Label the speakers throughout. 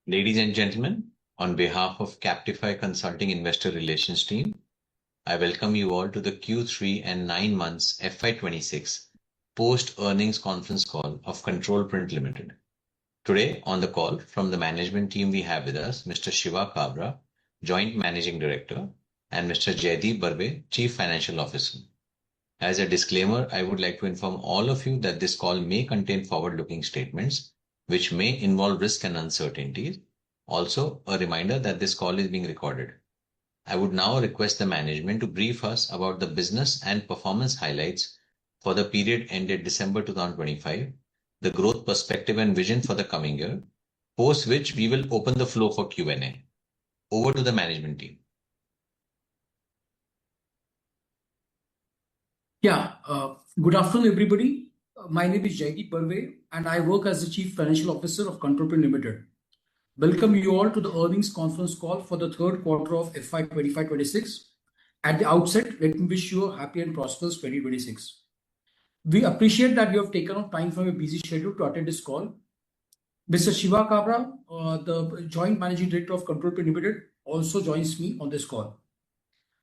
Speaker 1: Ladies and gentlemen, on behalf of Captify Consulting Investor Relations team, I welcome you all to the Q3 and 9 months FY26 post-earnings conference call of Control Print Limited. Today on the call from the management team we have with us Mr. Shiva Kabra, Joint Managing Director, and Mr. Jaideep Barve, Chief Financial Officer. As a disclaimer, I would like to inform all of you that this call may contain forward-looking statements which may involve risk and uncertainties. Also, a reminder that this call is being recorded. I would now request the management to brief us about the business and performance highlights for the period ended December 2025, the growth perspective and vision for the coming year, post which we will open the floor for Q&A. Over to the management team.
Speaker 2: Good afternoon, everybody. My name is Jaideep Barve, and I work as the Chief Financial Officer of Control Print Limited. Welcome you all to the earnings conference call for the third quarter of FY2025-26. At the outset, let me wish you a happy and prosperous 2026. We appreciate that you have taken out time from your busy schedule to attend this call. Mr. Shiva Kabra, the Joint Managing Director of Control Print Limited, also joins me on this call.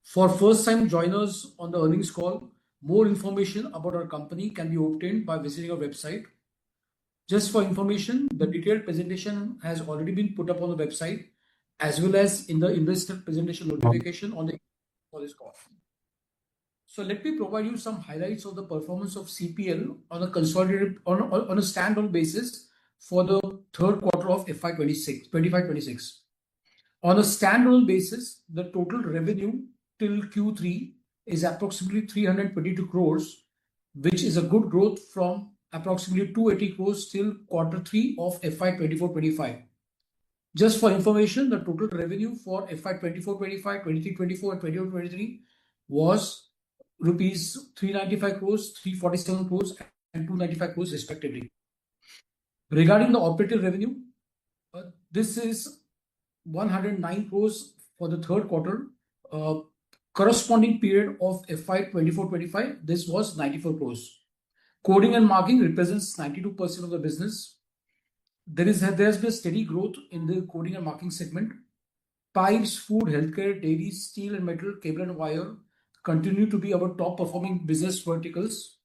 Speaker 2: For first-time joiners on the earnings call, more information about our company can be obtained by visiting our website. Just for information, the detailed presentation has already been put up on the website as well as in the investor presentation notification on this call. So let me provide you some highlights of the performance of CPL on a consolidated on a standalone basis for the third quarter of FY25-26. On a standalone basis, the total revenue till Q3 is approximately 322 crores, which is a good growth from approximately 280 crores till quarter 3 of FY24-25. Just for information, the total revenue for FY24-25, 23-24 and 24-23 was rupees 395 crores, 347 crores and 295 crores respectively. Regarding the operating revenue, this is 109 crores for the third quarter. Corresponding period of FY24-25, this was 94 crores. Coding and marking represents 92% of the business. There has been a steady growth in the coding and marking segment. Pipes, food, healthcare, dairy, steel and metal, cable and wire continue to be our top performing business verticals.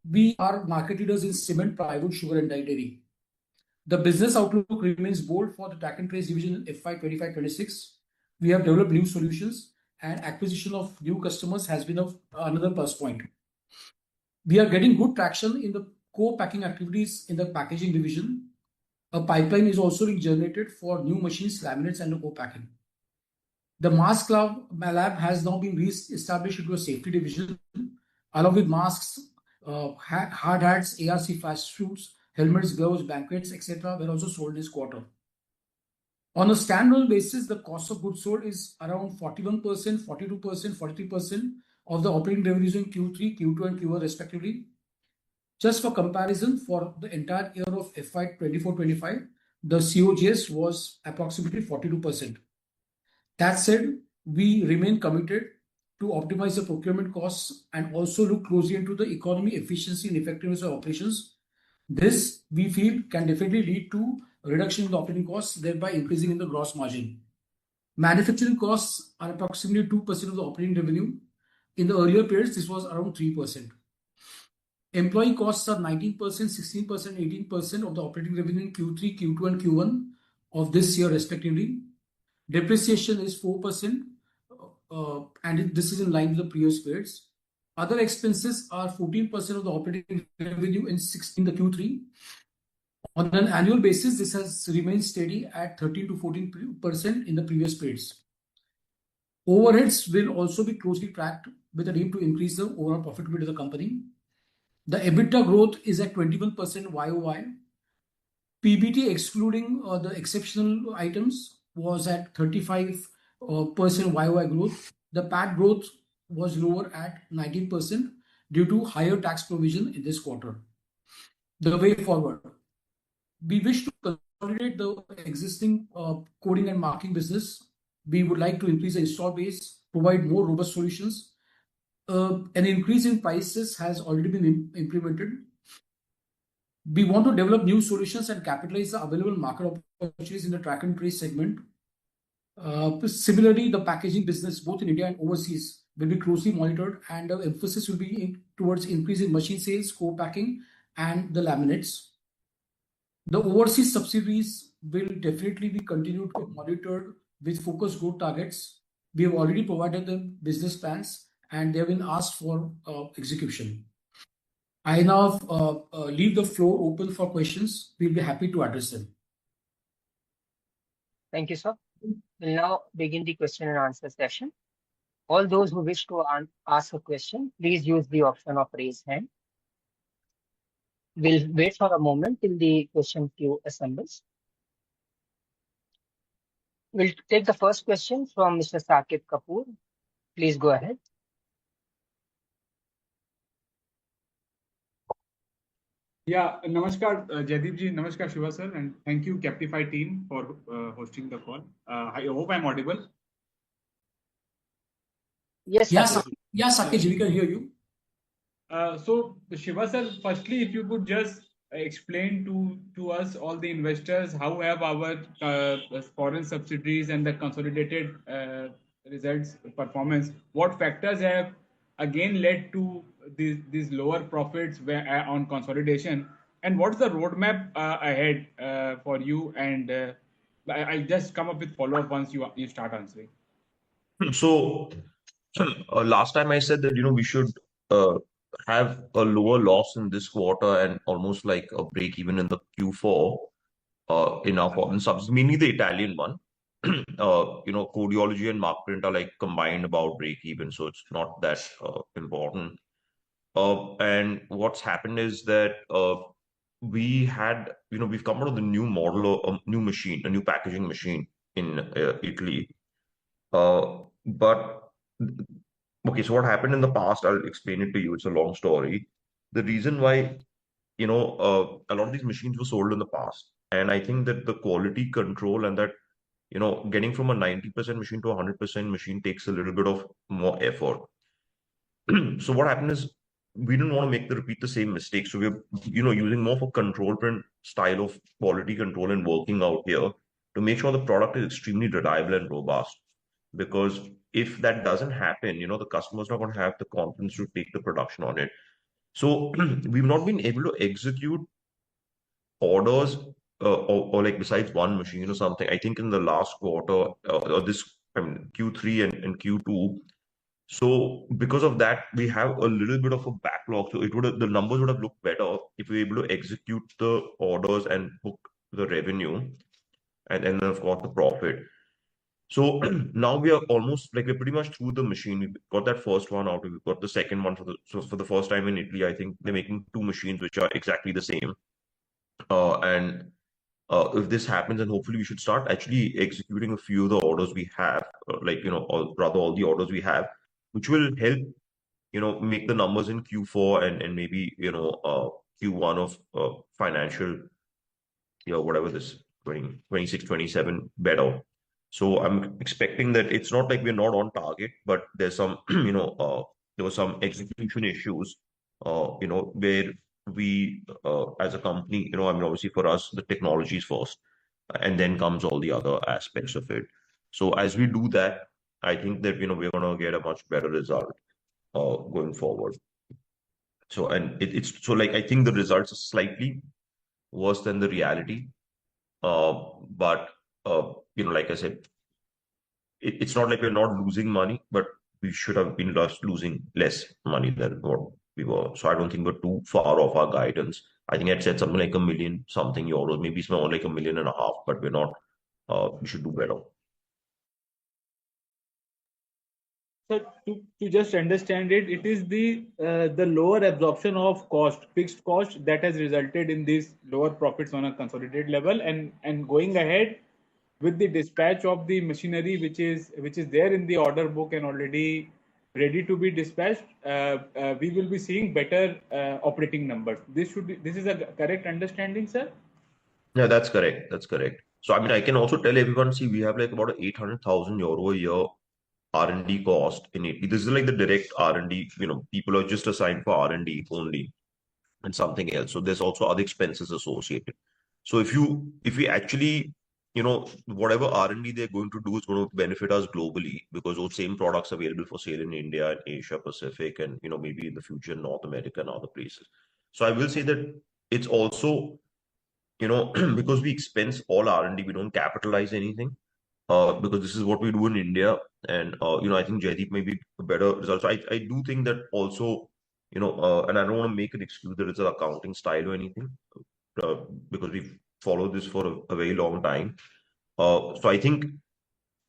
Speaker 2: We are market leaders in cement, plywood, sugar and dairy. The business outlook remains bold for the track and trace division in FY25-26. We have developed new solutions and acquisition of new customers has been another plus point. We are getting good traction in the co-packing activities in the packaging division. A pipeline is also being generated for new machines, laminates and co-packing. The mask lab has now been re-established into a safety division along with masks, hard hats, ARC flash suits, helmets, gloves, blankets, etc. were also sold this quarter. On a standalone basis, the cost of goods sold is around 41%, 42%, 43% of the operating revenues in Q3, Q2 and Q1 respectively. Just for comparison, for the entire year of FY24-25, the COGS was approximately 42%. That said, we remain committed to optimize the procurement costs and also look closely into the economy, efficiency and effectiveness of operations. This, we feel, can definitely lead to a reduction in the operating costs, thereby increasing in the gross margin. Manufacturing costs are approximately 2% of the operating revenue. In the earlier periods, this was around 3%. Employee costs are 19%, 16%, 18% of the operating revenue in Q3, Q2 and Q1 of this year respectively. Depreciation is 4% and this is in line with the previous periods. Other expenses are 14% of the operating revenue in the Q3. On an annual basis, this has remained steady at 13 to 14% in the previous periods. Overheads will also be closely tracked with an aim to increase the overall profitability of the company. The EBITDA growth is at 21% YOY. PBT excluding the exceptional items was at 35% YOY growth. The PAT growth was lower at 19% due to higher tax provision in this quarter. The way forward, we wish to consolidate the existing coding and marking business. We would like to increase the install base, provide more robust solutions. An increase in prices has already been implemented. We want to develop new solutions and capitalize the available market opportunities in the track and trace segment. Similarly, the packaging business, both in India and overseas, will be closely monitored, and the emphasis will be towards increasing machine sales, co-packing, and the laminates. The overseas subsidiaries will definitely be continued to monitored with focused growth targets. We have already provided them business plans, and they have been asked for execution. I now leave the floor open for questions. We'll be happy to address them.
Speaker 3: Thank you, sir. We'll now begin the question and answer session. All those who wish to ask a question, please use the option of raise hand. We'll wait for a moment till the question queue assembles. We'll take the first question from Mr. Saket Kapoor. Please go ahead.
Speaker 4: Yeah, Namaskar, Jaideep ji, Namaskar, Shiva sir, and thank you, Captify team, for hosting the call. I hope I'm audible.
Speaker 3: Yes, Saket.
Speaker 2: Yes, Saket, we can hear you.
Speaker 4: So, Shiva sir, firstly, if you could just explain to us, all the investors, how have our foreign subsidiaries and the consolidated results performance, what factors have again led to these lower profits on consolidation, and what's the roadmap ahead for you? And I'll just come up with follow-up once you start answering.
Speaker 5: So, last time I said that we should have a lower loss in this quarter and almost like a break even in the Q4 in our foreign subs, mainly the Italian one. Codeology and Markprint are like combined about break even, so it's not that important. And what's happened is that we've come out with a new model, a new machine, a new packaging machine in Italy. But okay, so what happened in the past, I'll explain it to you. It's a long story. The reason why, a lot of these machines were sold in the past. And I think that the quality control and that, getting from a 90% machine to a 100% machine takes a little bit of more effort. So what happened is we didn't want to repeat the same mistake. So we're, using more of a control print style of quality control and working out here to make sure the product is extremely reliable and robust. Because if that doesn't happen, the customer's not going to have the confidence to take the production on it. So we've not been able to execute orders or like besides one machine or something. I think in the last quarter or Q3 and Q2. So because of that, we have a little bit of a backlog. So the numbers would have looked better if we were able to execute the orders and book the revenue and then of course the profit. So now we are almost like we're pretty much through the machine. We've got that first one out. We've got the second one for the first time in Italy. I think they're making two machines which are exactly the same. And if this happens, and hopefully we should start actually executing a few of the orders we have, or rather all the orders we have, which will help, make the numbers in Q4 and maybe, Q1 of financial, whatever this 26, 27 better. So I'm expecting that it's not like we're not on target, but there's some, there were some execution issues, where we, as a company, obviously for us, the technology is first, and then comes all the other aspects of it. So as we do that, I think that, we're going to get a much better result going forward. So, and it's so like, I think the results are slightly worse than the reality. But, like I said, it's not like we're not losing money, but we should have been losing less money than what we were. So I don't think we're too far off our guidance. I think I'd said something like €1 million something, maybe it's more like 1.5 million, but we're not, we should do better.
Speaker 4: So to just understand it, it is the lower absorption of fixed cost that has resulted in these lower profits on a consolidated level, and going ahead with the dispatch of the machinery which is there in the order book and already ready to be dispatched, we will be seeing better operating numbers. This is a correct understanding, sir?
Speaker 5: Yeah, that's correct. That's correct. So I mean, I can also tell everyone, see, we have like about €800,000 a year R&D cost in it. This is like the direct R&D, people are just assigned for R&D only. and something else. So there's also other expenses associated. So if we actually, whatever R&D they're going to do is going to benefit us globally, because those same products are available for sale in India and Asia Pacific, and maybe in the future North America and other places. So I will say that it's also, because we expense all R&D, we don't capitalize anything. Because this is what we do in India, and I think Jaideep may be a better result. So I do think that also, and I don't want to make an excuse that it's an accounting style or anything, because we've followed this for a very long time. So I think,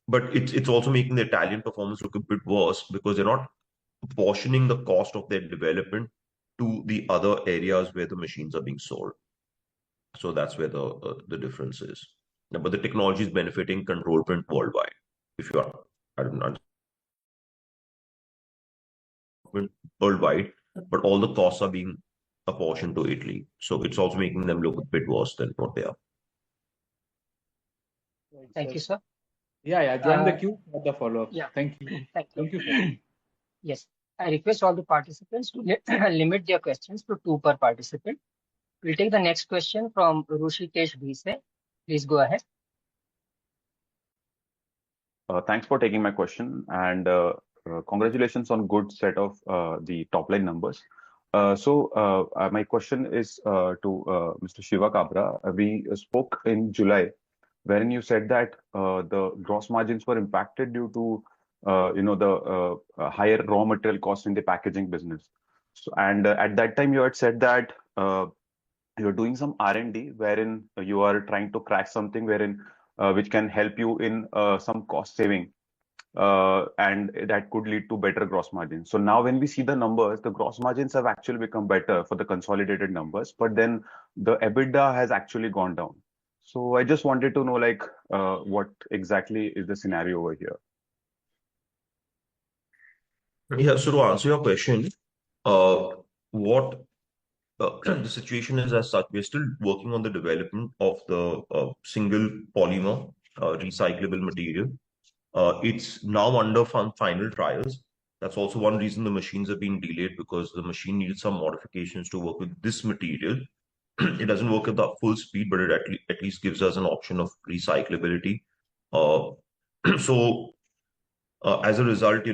Speaker 5: but it's also making the Italian performance look a bit worse, because they're not apportioning the cost of their development to the other areas where the machines are being sold. So that's where the difference is. But the technology is benefiting Control Print worldwide. If you are, I don't know, worldwide, but all the costs are being apportioned to Italy. So it's also making them look a bit worse than what they are.
Speaker 3: Thank you, sir.
Speaker 4: Yeah, join the queue for the follow-up.
Speaker 3: Yeah.
Speaker 4: Thank you.
Speaker 3: Thank you.
Speaker 4: Thank you, sir.
Speaker 3: Yes, I request all the participants to limit their questions to 2 per participant. We'll take the next question from Rushikesh Bhise. Please go ahead.
Speaker 6: Thanks for taking my question, and congratulations on good set of the top line numbers. My question is to Mr. Shiva Kabra. We spoke in July, wherein you said that the gross margins were impacted due to the higher raw material costs in the packaging business. So, and at that time you had said that you're doing some R&D wherein you are trying to crack something wherein which can help you in some cost saving, and that could lead to better gross margins. So now when we see the numbers, the gross margins have actually become better for the consolidated numbers, but then the EBITDA has actually gone down. So I just wanted to know, like, what exactly is the scenario over here?
Speaker 5: Yeah, so to answer your question, what the situation is as such, we're still working on the development of the single polymer recyclable material. It's now under final trials. That's also one reason the machines have been delayed, because the machine needed some modifications to work with this material. It doesn't work at the full speed, but it at least gives us an option of recyclability. So as a result,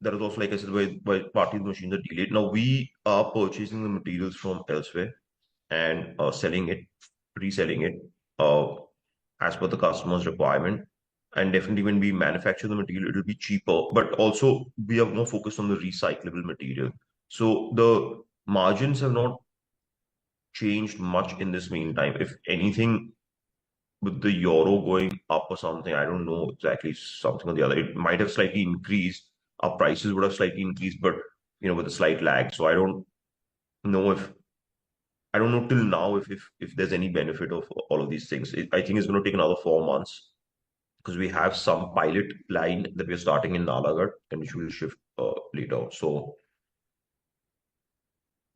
Speaker 5: that is also, like I said, why partly the machines are delayed. Now we are purchasing the materials from elsewhere and selling it, reselling it as per the customer's requirement. And definitely when we manufacture the material, it'll be cheaper, but also we are more focused on the recyclable material. So the margins have not changed much in this meantime. If anything, with the euro going up or something, I don't know exactly, something or the other, it might have slightly increased. Our prices would have slightly increased, but with a slight lag. So I don't know till now if there's any benefit of all of these things. I think it's going to take another 4 months, because we have some pilot line that we're starting in Nalagarh, and which will shift later. So,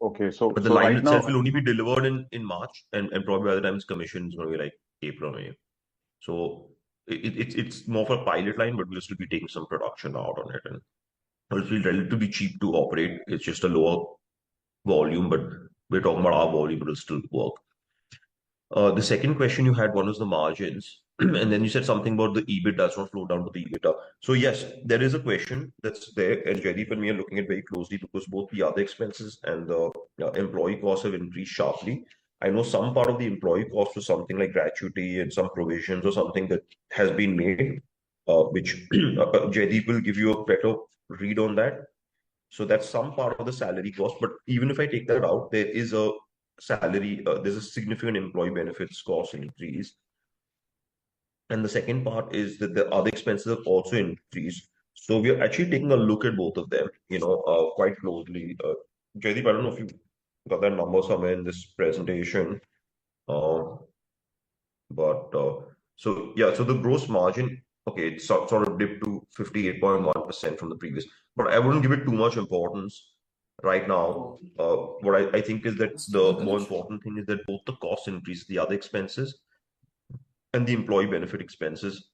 Speaker 6: Okay, so
Speaker 5: but the
Speaker 6: so
Speaker 5: line
Speaker 6: right
Speaker 5: itself
Speaker 6: now,
Speaker 5: will only be delivered in March, and probably by the time it's commissioned, it's going to be like April, May. So it's more of a pilot line, but we'll still be taking some production out on it, and it'll be relatively cheap to operate. It's just a lower volume, but we're talking about our volume, it'll still work. The second question you had, one was the margins, and then you said something about the EBITDA does not flow down to the EBITDA. So yes, there is a question that's there, and Jaideep and me are looking at very closely, because both the other expenses and the employee costs have increased sharply. I know some part of the employee cost was something like gratuity and some provisions or something that has been made, which Jaideep will give you a better read on that. So that's some part of the salary cost. But even if I take that out, there is a salary, there's a significant employee benefits cost increase. And the second part is that the other expenses have also increased. So we are actually taking a look at both of them, quite closely. Jaideep, I don't know if you got that number somewhere in this presentation. So yeah, so the gross margin, okay, it's sort of dipped to 58.1% from the previous, but I wouldn't give it too much importance right now. What I think is that the more important thing is that both the costs increase, the other expenses and the employee benefit expenses.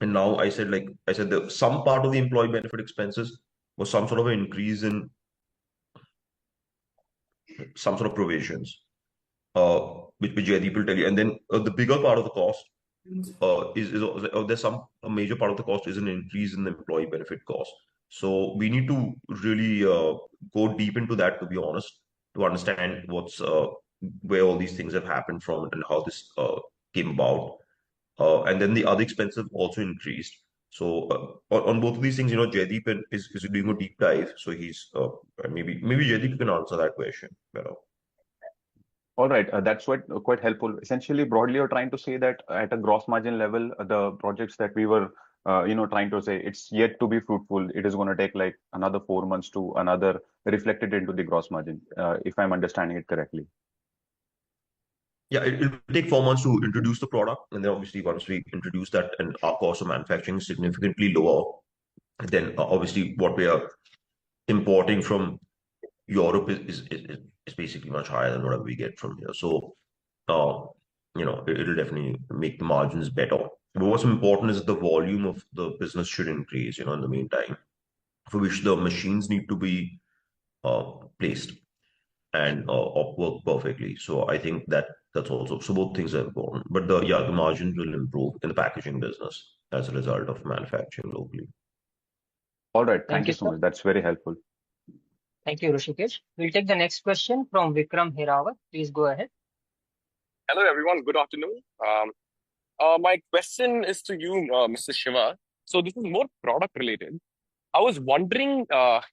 Speaker 5: And now I said that some part of the employee benefit expenses was some sort of an increase in some sort of provisions, which Jaideep will tell you. And then the bigger part of the cost there's a major part of the cost is an increase in the employee benefit cost. So we need to really go deep into that, to be honest, to understand what's where all these things have happened from and how this came about. And then the other expenses have also increased. So on both of these things, Jaideep is doing a deep dive. So he's maybe Jaideep can answer that question better.
Speaker 6: All right, that's quite helpful. Essentially, broadly, you're trying to say that at a gross margin level, the projects that we were, trying to say it's yet to be fruitful. It is going to take like another 4 months to another reflected into the gross margin, if I'm understanding it correctly.
Speaker 5: Yeah, it'll take 4 months to introduce the product, and then obviously once we introduce that and our cost of manufacturing is significantly lower, then obviously what we are importing from Europe is basically much higher than whatever we get from here. So, it'll definitely make the margins better. But what's important is the volume of the business should increase, in the meantime, for which the machines need to be placed and work perfectly. So I think that's also, so both things are important. But the margins will improve in the packaging business as a result of manufacturing locally.
Speaker 6: All right,
Speaker 3: Thank
Speaker 6: thank you
Speaker 3: you,
Speaker 6: so
Speaker 3: sir.
Speaker 6: much. That's very helpful.
Speaker 3: Thank you, Rishikesh. We'll take the next question from Vikram Hirawat. Please go ahead.
Speaker 7: Hello, everyone. Good afternoon. My question is to you, Mr. Shiva. So this is more product related. I was wondering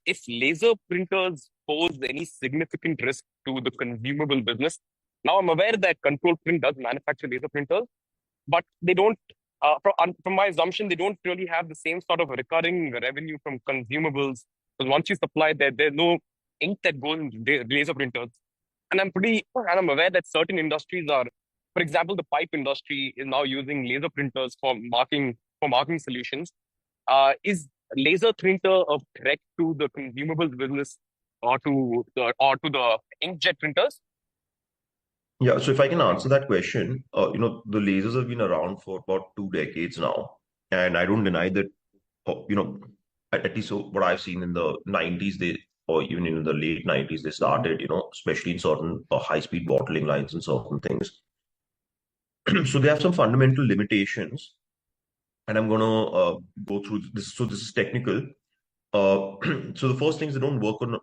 Speaker 7: if laser printers pose any significant risk to the consumable business. Now, I'm aware that Control Print does manufacture laser printers, but they don't, from my assumption, they don't really have the same sort of recurring revenue from consumables. Because once you supply that, there's no ink that goes in laser printers. And I'm aware that certain industries are, for example, the pipe industry is now using laser printers for marking solutions. Is laser printer a threat to the consumables business or to the inkjet printers?
Speaker 5: Yeah, so if I can answer that question, the lasers have been around for about 2 decades now, and I don't deny that, at least so what I've seen in the 90s, or even in the late 90s, they started, especially in certain high-speed bottling lines and certain things. So they have some fundamental limitations, and I'm going to go through this. So this is technical. So the first thing is they don't work on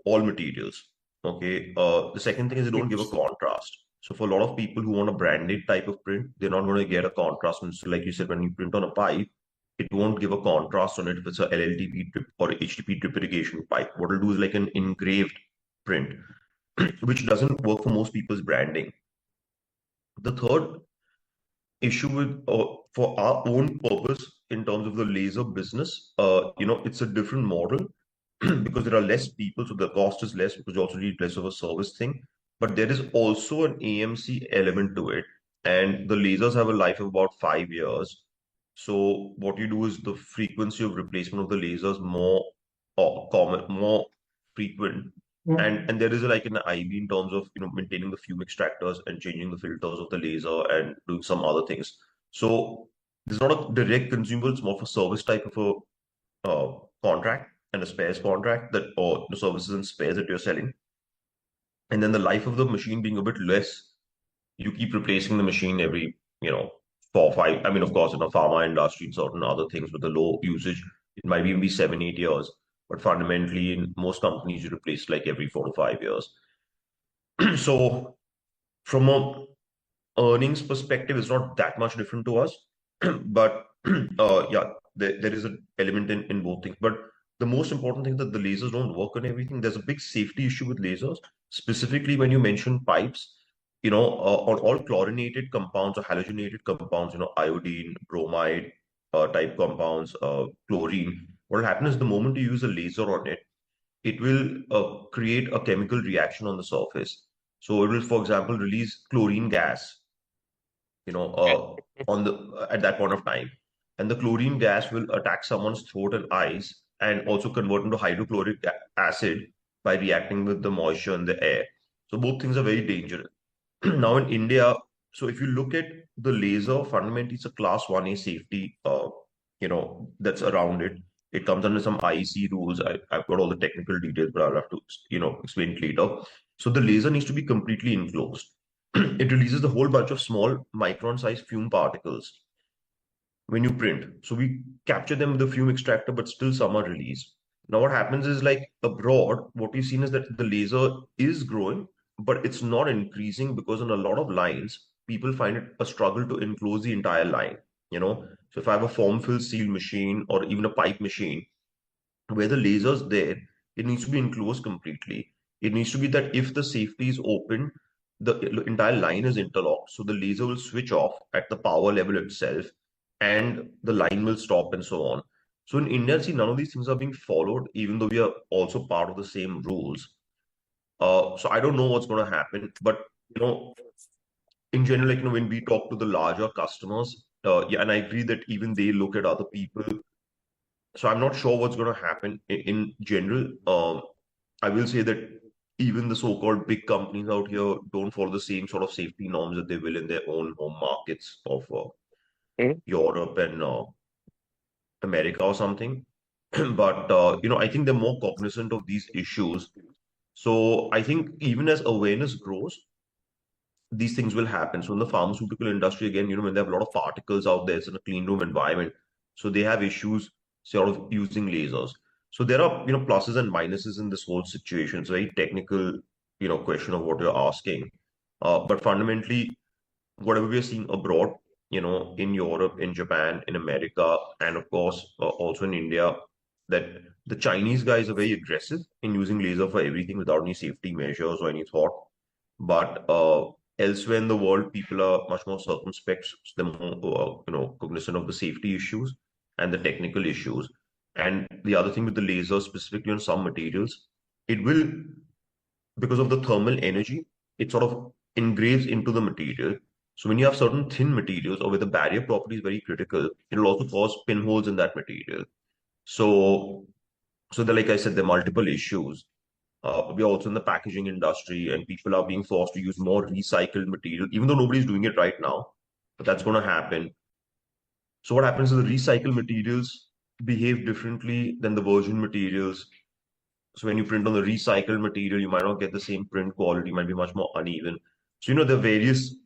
Speaker 5: all materials. Okay. The second thing is they don't give a contrast. So for a lot of people who want a branded type of print, they're not going to get a contrast. And so like you said, when you print on a pipe, it won't give a contrast on it if it's a LLDP drip or HDP drip irrigation pipe. What it'll do is like an engraved print, which doesn't work for most people's branding. The third issue with for our own purpose in terms of the laser business, it's a different model because there are less people, so the cost is less because you also need less of a service thing. But there is also an AMC element to it, and the lasers have a life of about 5 years. So what you do is the frequency of replacement of the lasers more common, more frequent, and there is like an IB in terms of maintaining the fume extractors and changing the filters of the laser and doing some other things. So there's not a direct consumable; it's more of a service type of a contract and a spares contract that or the services and spares that you're selling. And then the life of the machine being a bit less, you keep replacing the machine every 4 or 5. I mean, of course, in a pharma industry and certain other things with the low usage, it might even be 7, 8 years. But fundamentally, in most companies, you replace like every 4 to 5 years. So from a earnings perspective, it's not that much different to us. But yeah, there is an element in both things. But the most important thing is that the lasers don't work on everything. There's a big safety issue with lasers, specifically when you mention pipes. On all chlorinated compounds or halogenated compounds, iodine, bromide type compounds, chlorine. What will happen is the moment you use a laser on it, it will create a chemical reaction on the surface. So it will, for example, release chlorine gas, on the at that point of time, and the chlorine gas will attack someone's throat and eyes, and also convert into hydrochloric acid by reacting with the moisture in the air. So both things are very dangerous. Now in India, so if you look at the laser, fundamentally it's a class 1A safety, that's around it. It comes under some IEC rules. I've got all the technical details, but I'll have to, explain it later. So the laser needs to be completely enclosed. It releases a whole bunch of small micron-sized fume particles when you print. So we capture them with the fume extractor, but still some are released. Now what happens is, like abroad, what we've seen is that the laser is growing, but it's not increasing because on a lot of lines, people find it a struggle to enclose the entire line. So if I have a form fill seal machine or even a pipe machine, where the laser's there, it needs to be enclosed completely. It needs to be that if the safety is open, the entire line is interlocked. So the laser will switch off at the power level itself and the line will stop and so on. So in India, see, none of these things are being followed, even though we are also part of the same rules. So I don't know what's going to happen, but you know, in general, like when we talk to the larger customers, yeah, and I agree that even they look at other people. So I'm not sure what's going to happen in general. I will say that even the so-called big companies out here don't follow the same sort of safety norms that they will in their own home markets of
Speaker 7: Mhm.
Speaker 5: Europe and America or something. But I think they're more cognizant of these issues. So I think even as awareness grows, these things will happen. So in the pharmaceutical industry, again, when they have a lot of particles out there, it's in a clean room environment. So they have issues sort of using lasers. So there are, pluses and minuses in this whole situation. It's a very technical, question of what you're asking. But fundamentally, whatever we are seeing abroad, in Europe, in Japan, in America, and of course, also in India, that the Chinese guys are very aggressive in using laser for everything without any safety measures or any thought. But elsewhere in the world, people are much more circumspect, they're more, cognizant of the safety issues and the technical issues. And the other thing with the laser, specifically on some materials, it will, because of the thermal energy, it sort of engraves into the material. So when you have certain thin materials or where the barrier property is very critical, it will also cause pinholes in that material. So, like I said, there are multiple issues. We're also in the packaging industry, and people are being forced to use more recycled material, even though nobody's doing it right now. But that's going to happen. So what happens is the recycled materials behave differently than the virgin materials. So when you print on the recycled material, you might not get the same print quality, might be much more uneven. So there are various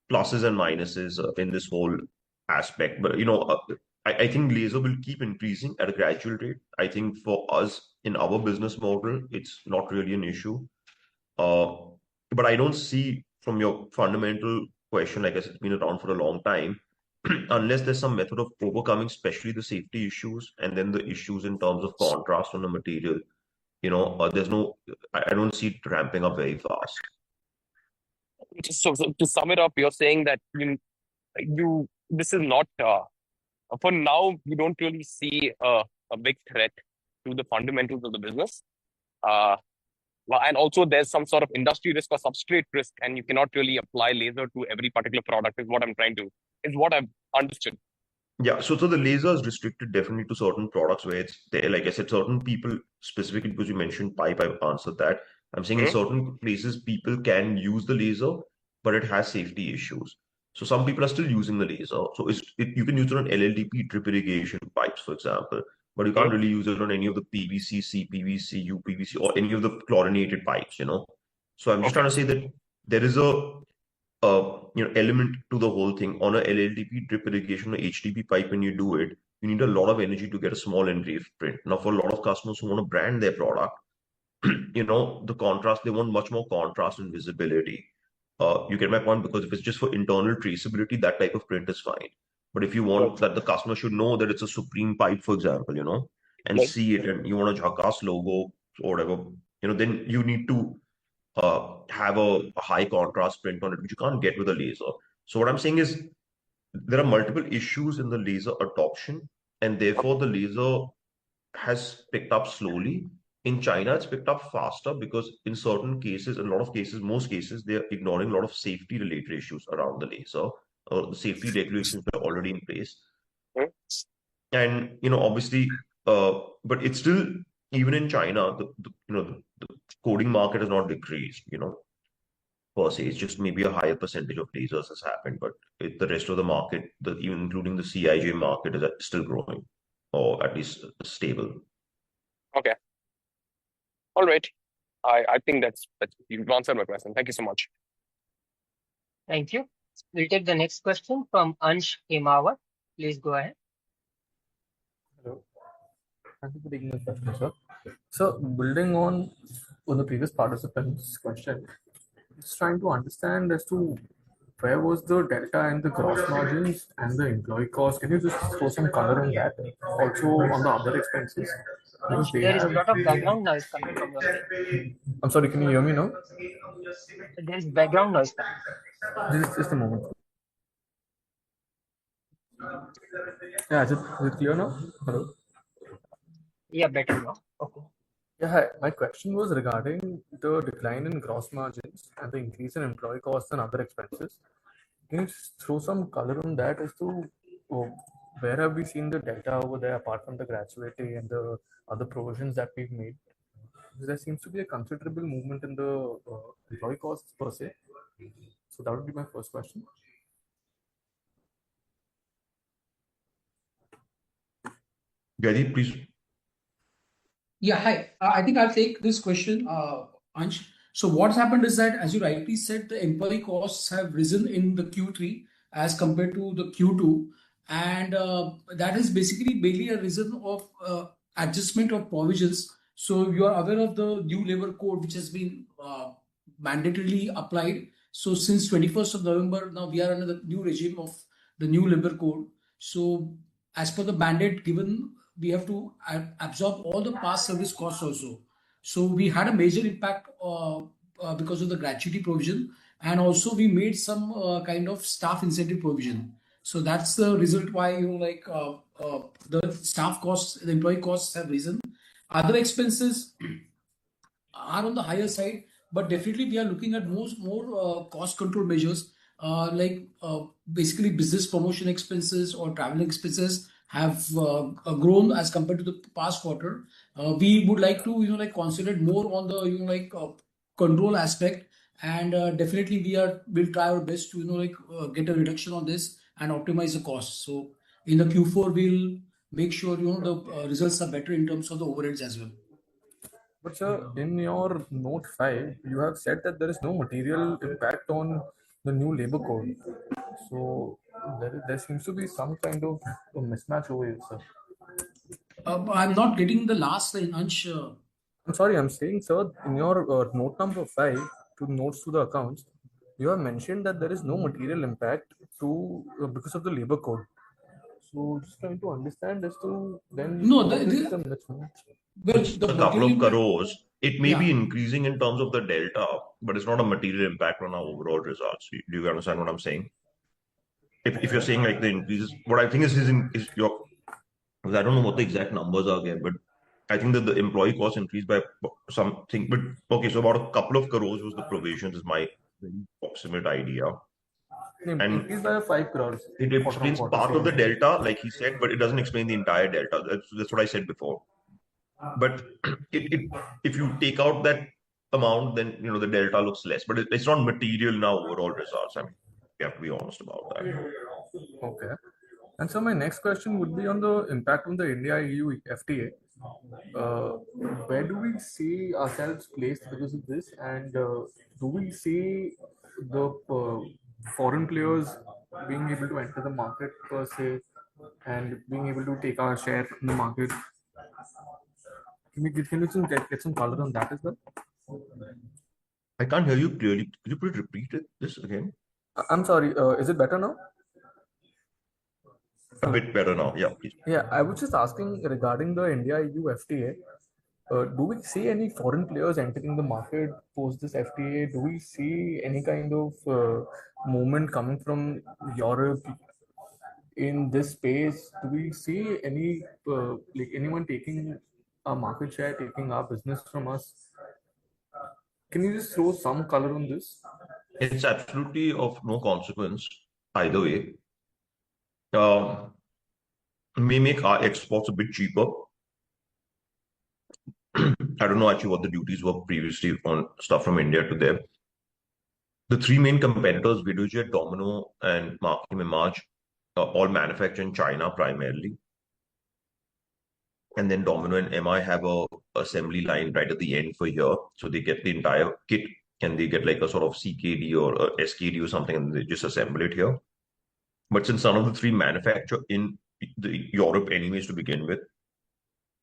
Speaker 5: pluses and minuses in this whole aspect. But I think laser will keep increasing at a gradual rate. I think for us in our business model, it's not really an issue. Uh, but I don't see from your fundamental question, like I said, it's been around for a long time, unless there's some method of overcoming, especially the safety issues and then the issues in terms of contrast on the material. There's no, I don't see it ramping up very fast.
Speaker 7: So to sum it up, you're saying that this is not for now. You don't really see a big threat to the fundamentals of the business. And also there's some sort of industry risk or substrate risk, and you cannot really apply laser to every particular product. Is what I've understood.
Speaker 5: Yeah, so the laser is restricted definitely to certain products where it's there. Like I said, certain people, specifically because you mentioned pipe, I've answered that. I'm saying in
Speaker 7: Mhm.
Speaker 5: certain places, people can use the laser, but it has safety issues. So some people are still using the laser. So you can use it on LLDP drip irrigation pipes, for example, but you can't
Speaker 7: Mhm.
Speaker 5: really use it on any of the PVC, CPVC, UPVC, or any of the chlorinated pipes. So I'm just
Speaker 7: Okay.
Speaker 5: trying to say that there is element to the whole thing. On a LLDP drip irrigation or HDP pipe, when you do it, you need a lot of energy to get a small engraved print. Now, for a lot of customers who want to brand their product, the contrast, they want much more contrast and visibility. You get my point, because if it's just for internal traceability, that type of print is fine. But if you want
Speaker 7: Right.
Speaker 5: that the customer should know that it's a Supreme pipe, for example, and
Speaker 7: Right.
Speaker 5: see it, and you want a Jhakas logo or whatever, then you need to have a high contrast print on it, which you can't get with a laser. So what I'm saying is there are multiple issues in the laser adoption, and therefore the laser has picked up slowly. In China, it's picked up faster because in certain cases, in a lot of cases, most cases, they're ignoring a lot of safety related issues around the laser. The safety regulations are already in place.
Speaker 7: Mhm.
Speaker 5: And obviously, but it's still, even in China, the coding market has not decreased, per se. It's just maybe a higher percentage of lasers has happened, but the rest of the market, even including the CIJ market, is still growing. or at least stable.
Speaker 7: Okay. All right. I think that's you've answered my question. Thank you so much.
Speaker 3: Thank you. We'll take the next question from Ansh Hemawat. Please go ahead.
Speaker 8: Hello. Thank you for taking the question, sir. So, building on the previous participant's question, just trying to understand as to where was the delta in the gross margins and the employee cost. Can you just throw some color on that? Also on the other expenses, because
Speaker 3: Ansh,
Speaker 8: they
Speaker 3: there is a
Speaker 8: have.
Speaker 3: lot of background noise coming from your side.
Speaker 8: I'm sorry. Can you hear me now?
Speaker 3: There is background noise coming.
Speaker 8: Just a moment. Yeah, is it clear now? Hello.
Speaker 3: Yeah, better now. Okay.
Speaker 8: Yeah, hi. My question was regarding the decline in gross margins and the increase in employee costs and other expenses. Can you just throw some color on that as to where have we seen the delta over there apart from the gratuity and the other provisions that we've made? Because there seems to be a considerable movement in the employee costs per se. So that would be my first question.
Speaker 5: Jaideep, please.
Speaker 2: Yeah, hi. I think I'll take this question, Ansh. So what's happened is that, as you rightly said, the employee costs have risen in the Q3 as compared to the Q2, and that is basically mainly a reason of adjustment of provisions. So you are aware of the new labor code, which has been mandatorily applied. So since 21st of November, now we are under the new regime of the new labor code. So as per the mandate given, we have to absorb all the past service costs also. So we had a major impact because of the gratuity provision, and also we made some kind of staff incentive provision. So that's the result why the staff costs, the employee costs have risen. Other expenses are on the higher side, but definitely we are looking at more cost control measures, basically business promotion expenses or travel expenses have grown as compared to the past quarter. We would like to concentrate more on the control aspect, and definitely we'll try our best to get a reduction on this and optimize the costs. So in the Q4 we'll make sure the results are better in terms of the overheads as well.
Speaker 8: But sir, in your note 5, you have said that there is no material impact on the new labor code. So there seems to be some kind of a mismatch over here, sir.
Speaker 2: I'm not getting the last line, Ansh.
Speaker 8: I'm sorry, I'm saying, sir, in your note number 5, to notes to the accounts, you have mentioned that there is no material impact to because of the labor code. So just trying to understand as to then
Speaker 2: No,
Speaker 8: what is the mismatch?
Speaker 2: well,
Speaker 5: It's
Speaker 2: the
Speaker 5: a couple of
Speaker 2: material impact,
Speaker 5: crores. It may be
Speaker 2: yeah.
Speaker 5: increasing in terms of the delta, but it's not a material impact on our overall results. Do you understand what I'm saying? If you're saying like the increases, what I think is your, because I don't know what the exact numbers are again, but I think that the employee cost increased by something. But okay, so about a couple of crores was the provisions, is my very approximate idea. And
Speaker 8: increased by 5 crores.
Speaker 5: It explains part of the delta, like he said, but it doesn't explain the entire delta. That's what I said before. But if you take out that amount, then the delta looks less. But it's not material in our overall results. I mean, we have to be honest about that.
Speaker 8: Okay. And so my next question would be on the impact on the India-EU FTA. Where do we see ourselves placed because of this? And do we see the foreign players being able to enter the market per se and being able to take our share in the market? Can you get some color on that as well?
Speaker 5: I can't hear you clearly. Could you please repeat this again?
Speaker 8: I'm sorry. Is it better now?
Speaker 5: A bit better now. Yeah, please.
Speaker 8: Yeah, I was just asking regarding the India-EU FTA. Do we see any foreign players entering the market post this FTA? Do we see any kind of movement coming from Europe in this space? Do we see any anyone taking our market share, taking our business from us? Can you just throw some color on this?
Speaker 5: It's absolutely of no consequence either way. May make our exports a bit cheaper. I don't know actually what the duties were previously on stuff from India to there. The three main competitors, Videojet, Domino, and Markem-Imaje, all manufacture in China primarily. and then Domino and MI have a assembly line right at the end for here. So they get the entire kit and they get like a sort of CKD or a SKD or something, and they just assemble it here. But since none of the three manufacture in Europe anyways to begin with,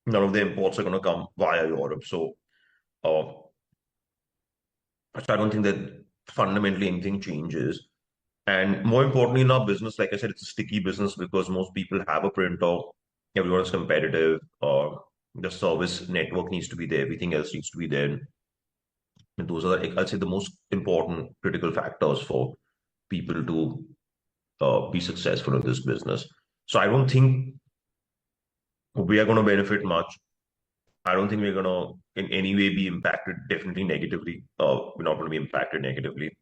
Speaker 5: none of the imports are going to come via Europe. Uh, so I don't think that fundamentally anything changes. And more importantly, in our business, like I said, it's a sticky business because most people have a printer. Everyone is competitive. The service network needs to be there. Everything else needs to be there. And those are, I'd say, the most important critical factors for people to be successful in this business. So I don't think we are going to benefit much. I don't think we're going to in any way be impacted, definitely negatively. We're not going to be impacted negatively.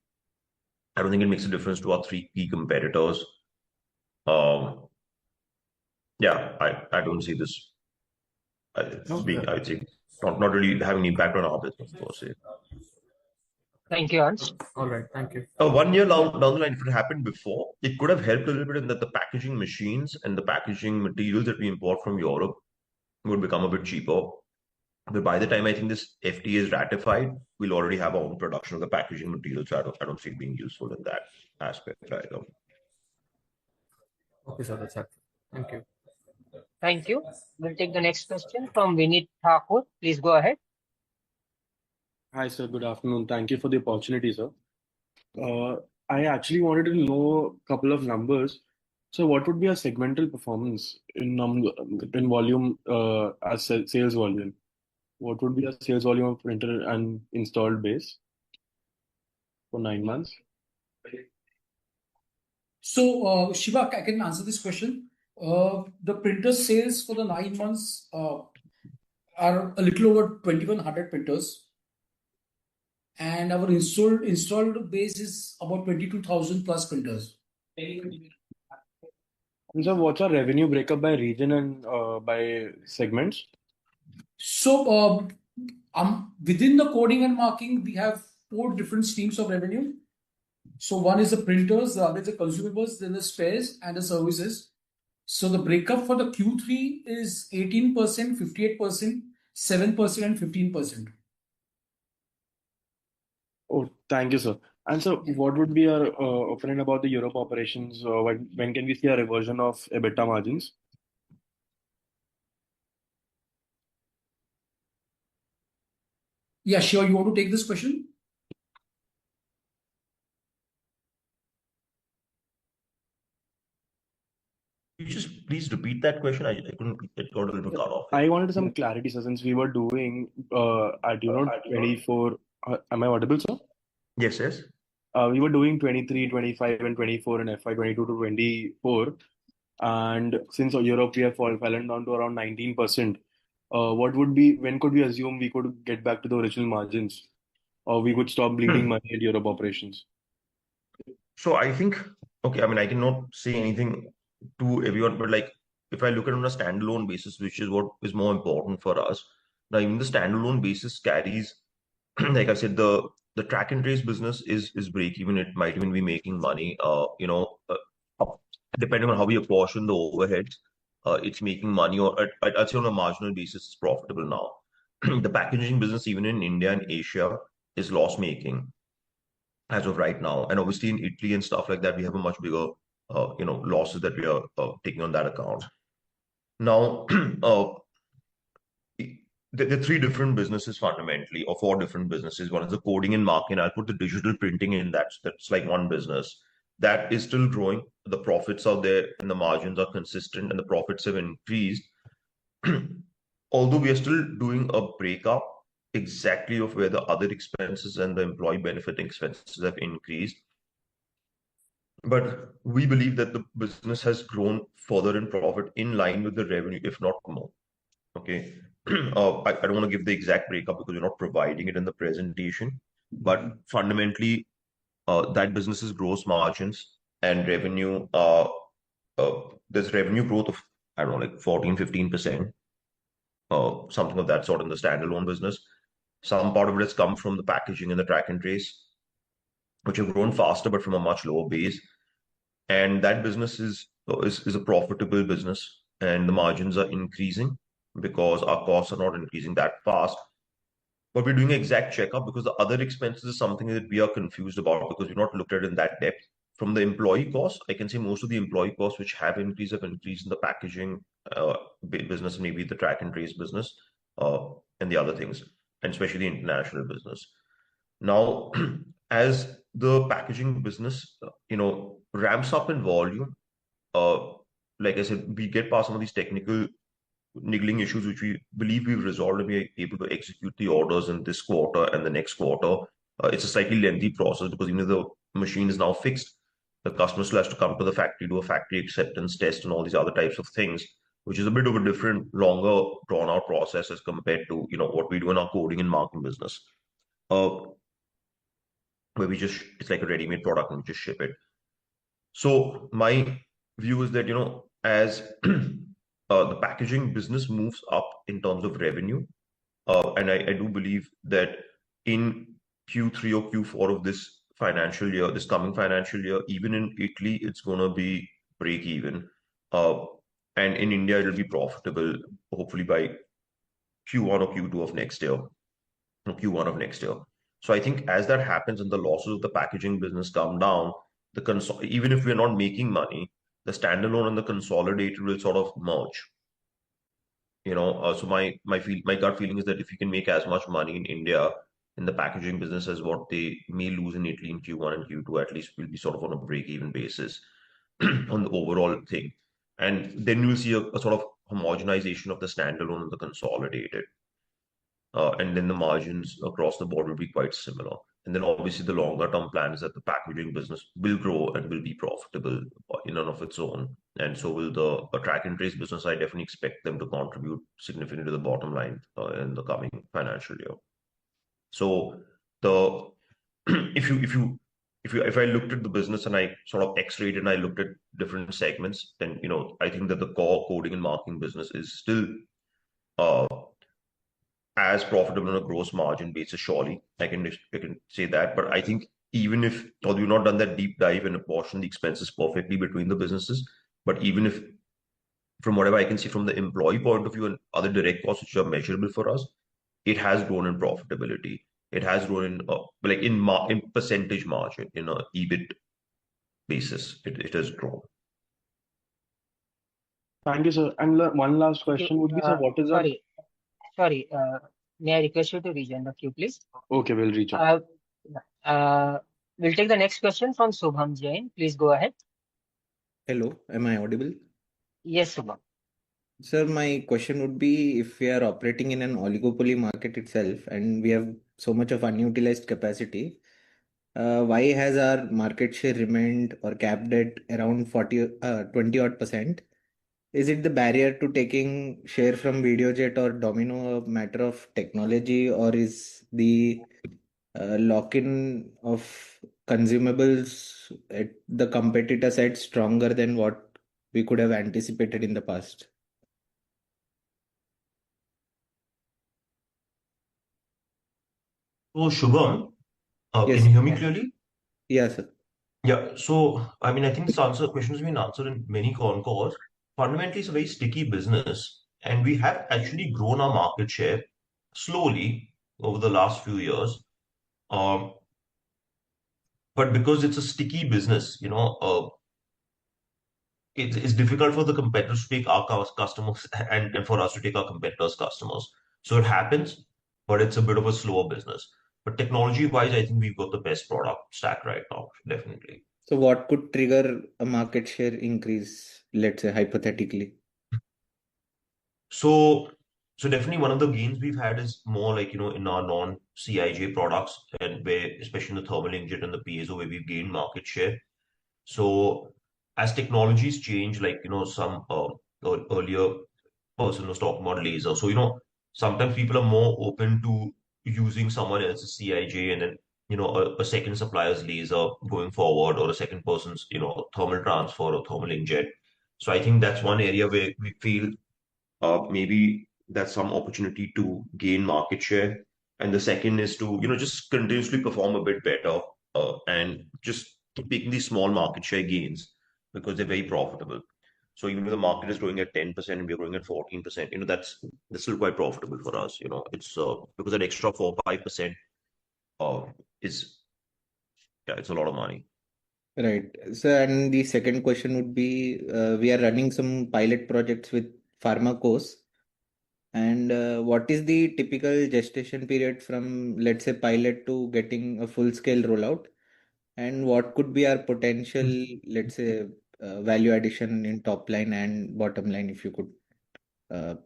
Speaker 5: I don't think it makes a difference to our three key competitors. Yeah, I don't see this being, I think, not really having an impact on our business per se.
Speaker 3: Thank you, Hans.
Speaker 8: All right, thank you.
Speaker 5: 1 year down the line, if it happened before, it could have helped a little bit in that the packaging machines and the packaging materials that we import from Europe would become a bit cheaper. But by the time I think this FTA is ratified, we'll already have our own production of the packaging materials. So I don't see it being useful in that aspect either.
Speaker 8: Okay, sir, that's helpful. Thank you.
Speaker 3: Thank you. We'll take the next question from Vinit Thakur. Please go ahead.
Speaker 9: Hi, sir. Good afternoon. Thank you for the opportunity, sir. I actually wanted to know a couple of numbers. So, what would be a segmental performance in volume as sales volume? What would be a sales volume of printer and installed base for 9 months?
Speaker 2: So, Shiva, I can answer this question. The printer sales for the 9 months are a little over 2,100 printers. And our installed base is about 22,000 plus printers.
Speaker 9: And so, what's our revenue breakup by region and by segments?
Speaker 2: So, within the coding and marking, we have 4 different streams of revenue. So, one is the printers, the other is the consumables, then the spares and the services. So, the breakup for the Q3 is 18%, 58%, 7%, and 15%.
Speaker 9: Oh, thank you, sir. And so, what would be your opinion about the Europe operations? When can we see a reversion of EBITDA margins?
Speaker 2: Yeah, sure. You want to take this question?
Speaker 5: You just please repeat that question. I couldn't. It got a little cut off.
Speaker 9: I wanted some clarity, sir, since we were doing at 24. Am I audible, sir?
Speaker 5: Yes, yes.
Speaker 9: We were doing 23, 25, and 24 in FY22 to 24. And since Europe, we have fallen down to around 19%. When could we assume we could get back to the original margins? Or we could stop bleeding money at Europe operations?
Speaker 5: So I think, okay, I mean, I cannot say anything to everyone, but like if I look at it on a standalone basis, which is what is more important for us, now even the standalone basis carries, like I said, the track and trace business is break even. It might even be making money. Depending on how we apportion the overheads, it's making money, or I'd say on a marginal basis, it's profitable now. The packaging business, even in India and Asia, is loss making as of right now. And obviously in Italy and stuff like that, we have a much bigger, losses that we are taking on that account. Now, there are 3 different businesses fundamentally, or 4 different businesses. One is the coding and marking. I'll put the digital printing in that. That's like one business that is still growing. The profits are there and the margins are consistent and the profits have increased. Although we are still doing a breakup exactly of where the other expenses and the employee benefit expenses have increased. But we believe that the business has grown further in profit in line with the revenue, if not more. Okay. I don't want to give the exact breakup because we're not providing it in the presentation. But fundamentally, that business's gross margins and revenue, there's revenue growth of, I don't know, like 14, 15%, something of that sort in the standalone business. Some part of it has come from the packaging and the track and trace, which have grown faster, but from a much lower base. And that business is a profitable business and the margins are increasing. because our costs are not increasing that fast. But we're doing an exact checkup because the other expenses is something that we are confused about because we've not looked at it in that depth. From the employee costs, I can say most of the employee costs which have increased in the packaging business, maybe the track and trace business, and the other things, and especially the international business. Now, as the packaging business, ramps up in volume, uh, like I said, we get past some of these technical niggling issues which we believe we've resolved and we're able to execute the orders in this quarter and the next quarter. It's a slightly lengthy process because even though the machine is now fixed, the customer still has to come to the factory, do a factory acceptance test and all these other types of things, which is a bit of a different, longer, drawn out process as compared to what we do in our coding and marking business. Where it's like a ready-made product and we just ship it. So my view is that, as the packaging business moves up in terms of revenue, and I do believe that in Q3 or Q4 of this financial year, this coming financial year, even in Italy, it's going to be break even. And in India, it'll be profitable, hopefully by Q1 or Q2 of next year, or Q1 of next year. So I think as that happens and the losses of the packaging business come down, even if we're not making money, the standalone and the consolidated will sort of merge. So my gut feeling is that if you can make as much money in India in the packaging business as what they may lose in Italy in Q1 and Q2, at least we'll be sort of on a break-even basis on the overall thing. And then you'll see a sort of homogenization of the standalone and the consolidated. And then the margins across the board will be quite similar. And then obviously the longer term plan is that the packaging business will grow and will be profitable in and of its own. And so will the track and trace business. I definitely expect them to contribute significantly to the bottom line in the coming financial year. So the if I looked at the business and I sort of X-rated and I looked at different segments, then I think that the core coding and marking business is still as profitable on a gross margin basis, surely. I can say that. But I think even if, although we've not done that deep dive and apportion the expenses perfectly between the businesses, but even if, from whatever I can see from the employee point of view and other direct costs which are measurable for us, it has grown in profitability. It has grown in percentage margin, in a EBIT basis. It has grown.
Speaker 9: Thank you, sir. And one last question would be, sir, what is
Speaker 3: Sorry, may I request you to rejoin the queue, please?
Speaker 9: Okay, we'll reach out.
Speaker 3: We'll take the next question from Subham Jain. Please go ahead.
Speaker 10: Hello, am I audible?
Speaker 3: Yes, Subham.
Speaker 10: Sir, my question would be, if we are operating in an oligopoly market itself and we have so much of unutilized capacity, why has our market share remained or capped at around 20 odd %? Is it the barrier to taking share from Videojet or Domino a matter of technology, or is the lock-in of consumables at the competitor side stronger than what we could have anticipated in the past?
Speaker 5: So, Shubham,
Speaker 10: Yes.
Speaker 5: can you hear me clearly?
Speaker 10: Yeah, sir.
Speaker 5: Yeah. So, I mean, I think this question has been answered in many calls. Fundamentally, it's a very sticky business, and we have actually grown our market share slowly over the last few years. But because it's a sticky business, it's difficult for the competitors to take our customers and for us to take our competitors' customers. So it happens, but it's a bit of a slower business. But technology-wise, I think we've got the best product stack right now, definitely.
Speaker 10: So what could trigger a market share increase, let's say hypothetically?
Speaker 5: So definitely one of the gains we've had is more like, in our non-CIJ products, and where, especially in the thermal inkjet and the piezo, where we've gained market share. So as technologies change, like, some earlier person was talking about laser. So, sometimes people are more open to using someone else's CIJ and then, a second supplier's laser going forward, or a second person's, thermal transfer or thermal inkjet. So I think that's one area where we feel maybe that's some opportunity to gain market share. And the second is to, just continuously perform a bit better and just keep making these small market share gains because they're very profitable. So even if the market is growing at 10% and we're growing at 14%, that's still quite profitable for us. It's because that extra 4-5% is it's a lot of money.
Speaker 10: Right. So, and the second question would be, we are running some pilot projects with pharmacos. And what is the typical gestation period from, let's say, pilot to getting a full-scale rollout? And what could be our potential, let's say, value addition in top line and bottom line, if you could,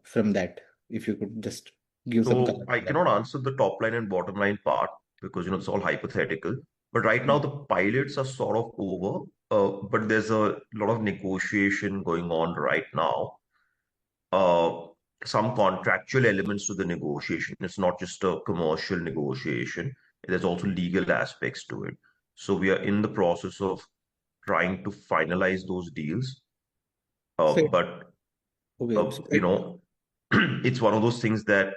Speaker 10: from that, if you could just give some
Speaker 5: So
Speaker 10: color
Speaker 5: I
Speaker 10: on that.
Speaker 5: cannot answer the top line and bottom line part because it's all hypothetical. But right now the pilots are sort of over. But there's a lot of negotiation going on right now. Some contractual elements to the negotiation. It's not just a commercial negotiation. There's also legal aspects to it. So we are in the process of trying to finalize those deals.
Speaker 10: So,
Speaker 5: But
Speaker 10: okay.
Speaker 5: it's one of those things that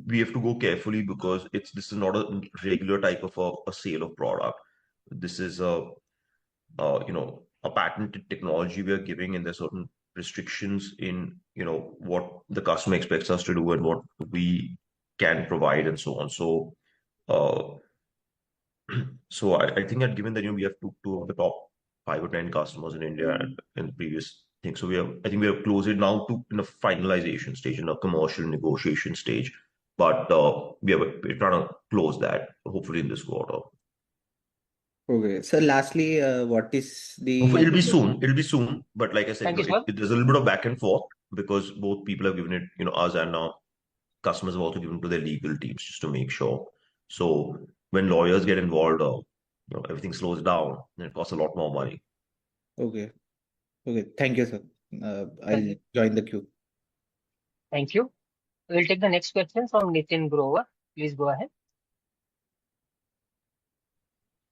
Speaker 5: we have to go carefully because this is not a regular type of a sale of product. This is a patented technology we are giving, and there's certain restrictions in what the customer expects us to do and what we can provide and so on. Uh, so I think that given that we have two of the top 5 or 10 customers in India and in the previous thing, so I think we have closed it now to in a finalization stage, in a commercial negotiation stage. But we're trying to close that hopefully in this quarter.
Speaker 10: Okay. So lastly, what is the...
Speaker 5: It'll be soon. It'll be soon. But like I said,
Speaker 3: Thank you, sir.
Speaker 5: there's a little bit of back and forth because both people have given it, us and customers have also given it to their legal teams just to make sure. So when lawyers get involved, everything slows down and it costs a lot more money.
Speaker 10: Okay. Okay. Thank you, sir. I'll join the queue.
Speaker 3: Thank you. We'll take the next question from Nitin Grover. Please go ahead.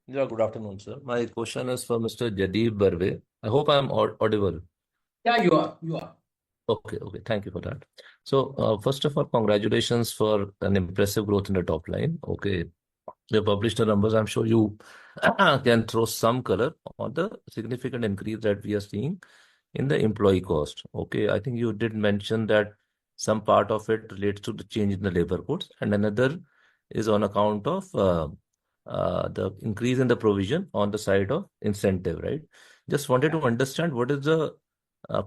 Speaker 11: Yeah, good afternoon, sir. My question is for Mr. Jaideep Barve. I hope I'm audible.
Speaker 2: Yeah, you are. You are.
Speaker 11: Okay, thank you for that. So, first of all, congratulations for an impressive growth in the top line. Okay, you published the numbers. I'm sure you can throw some color on the significant increase that we are seeing in the employee cost. Okay, I think you did mention that some part of it relates to the change in the labor codes, and another is on account of the increase in the provision on the side of incentive, right? Just wanted to understand what is the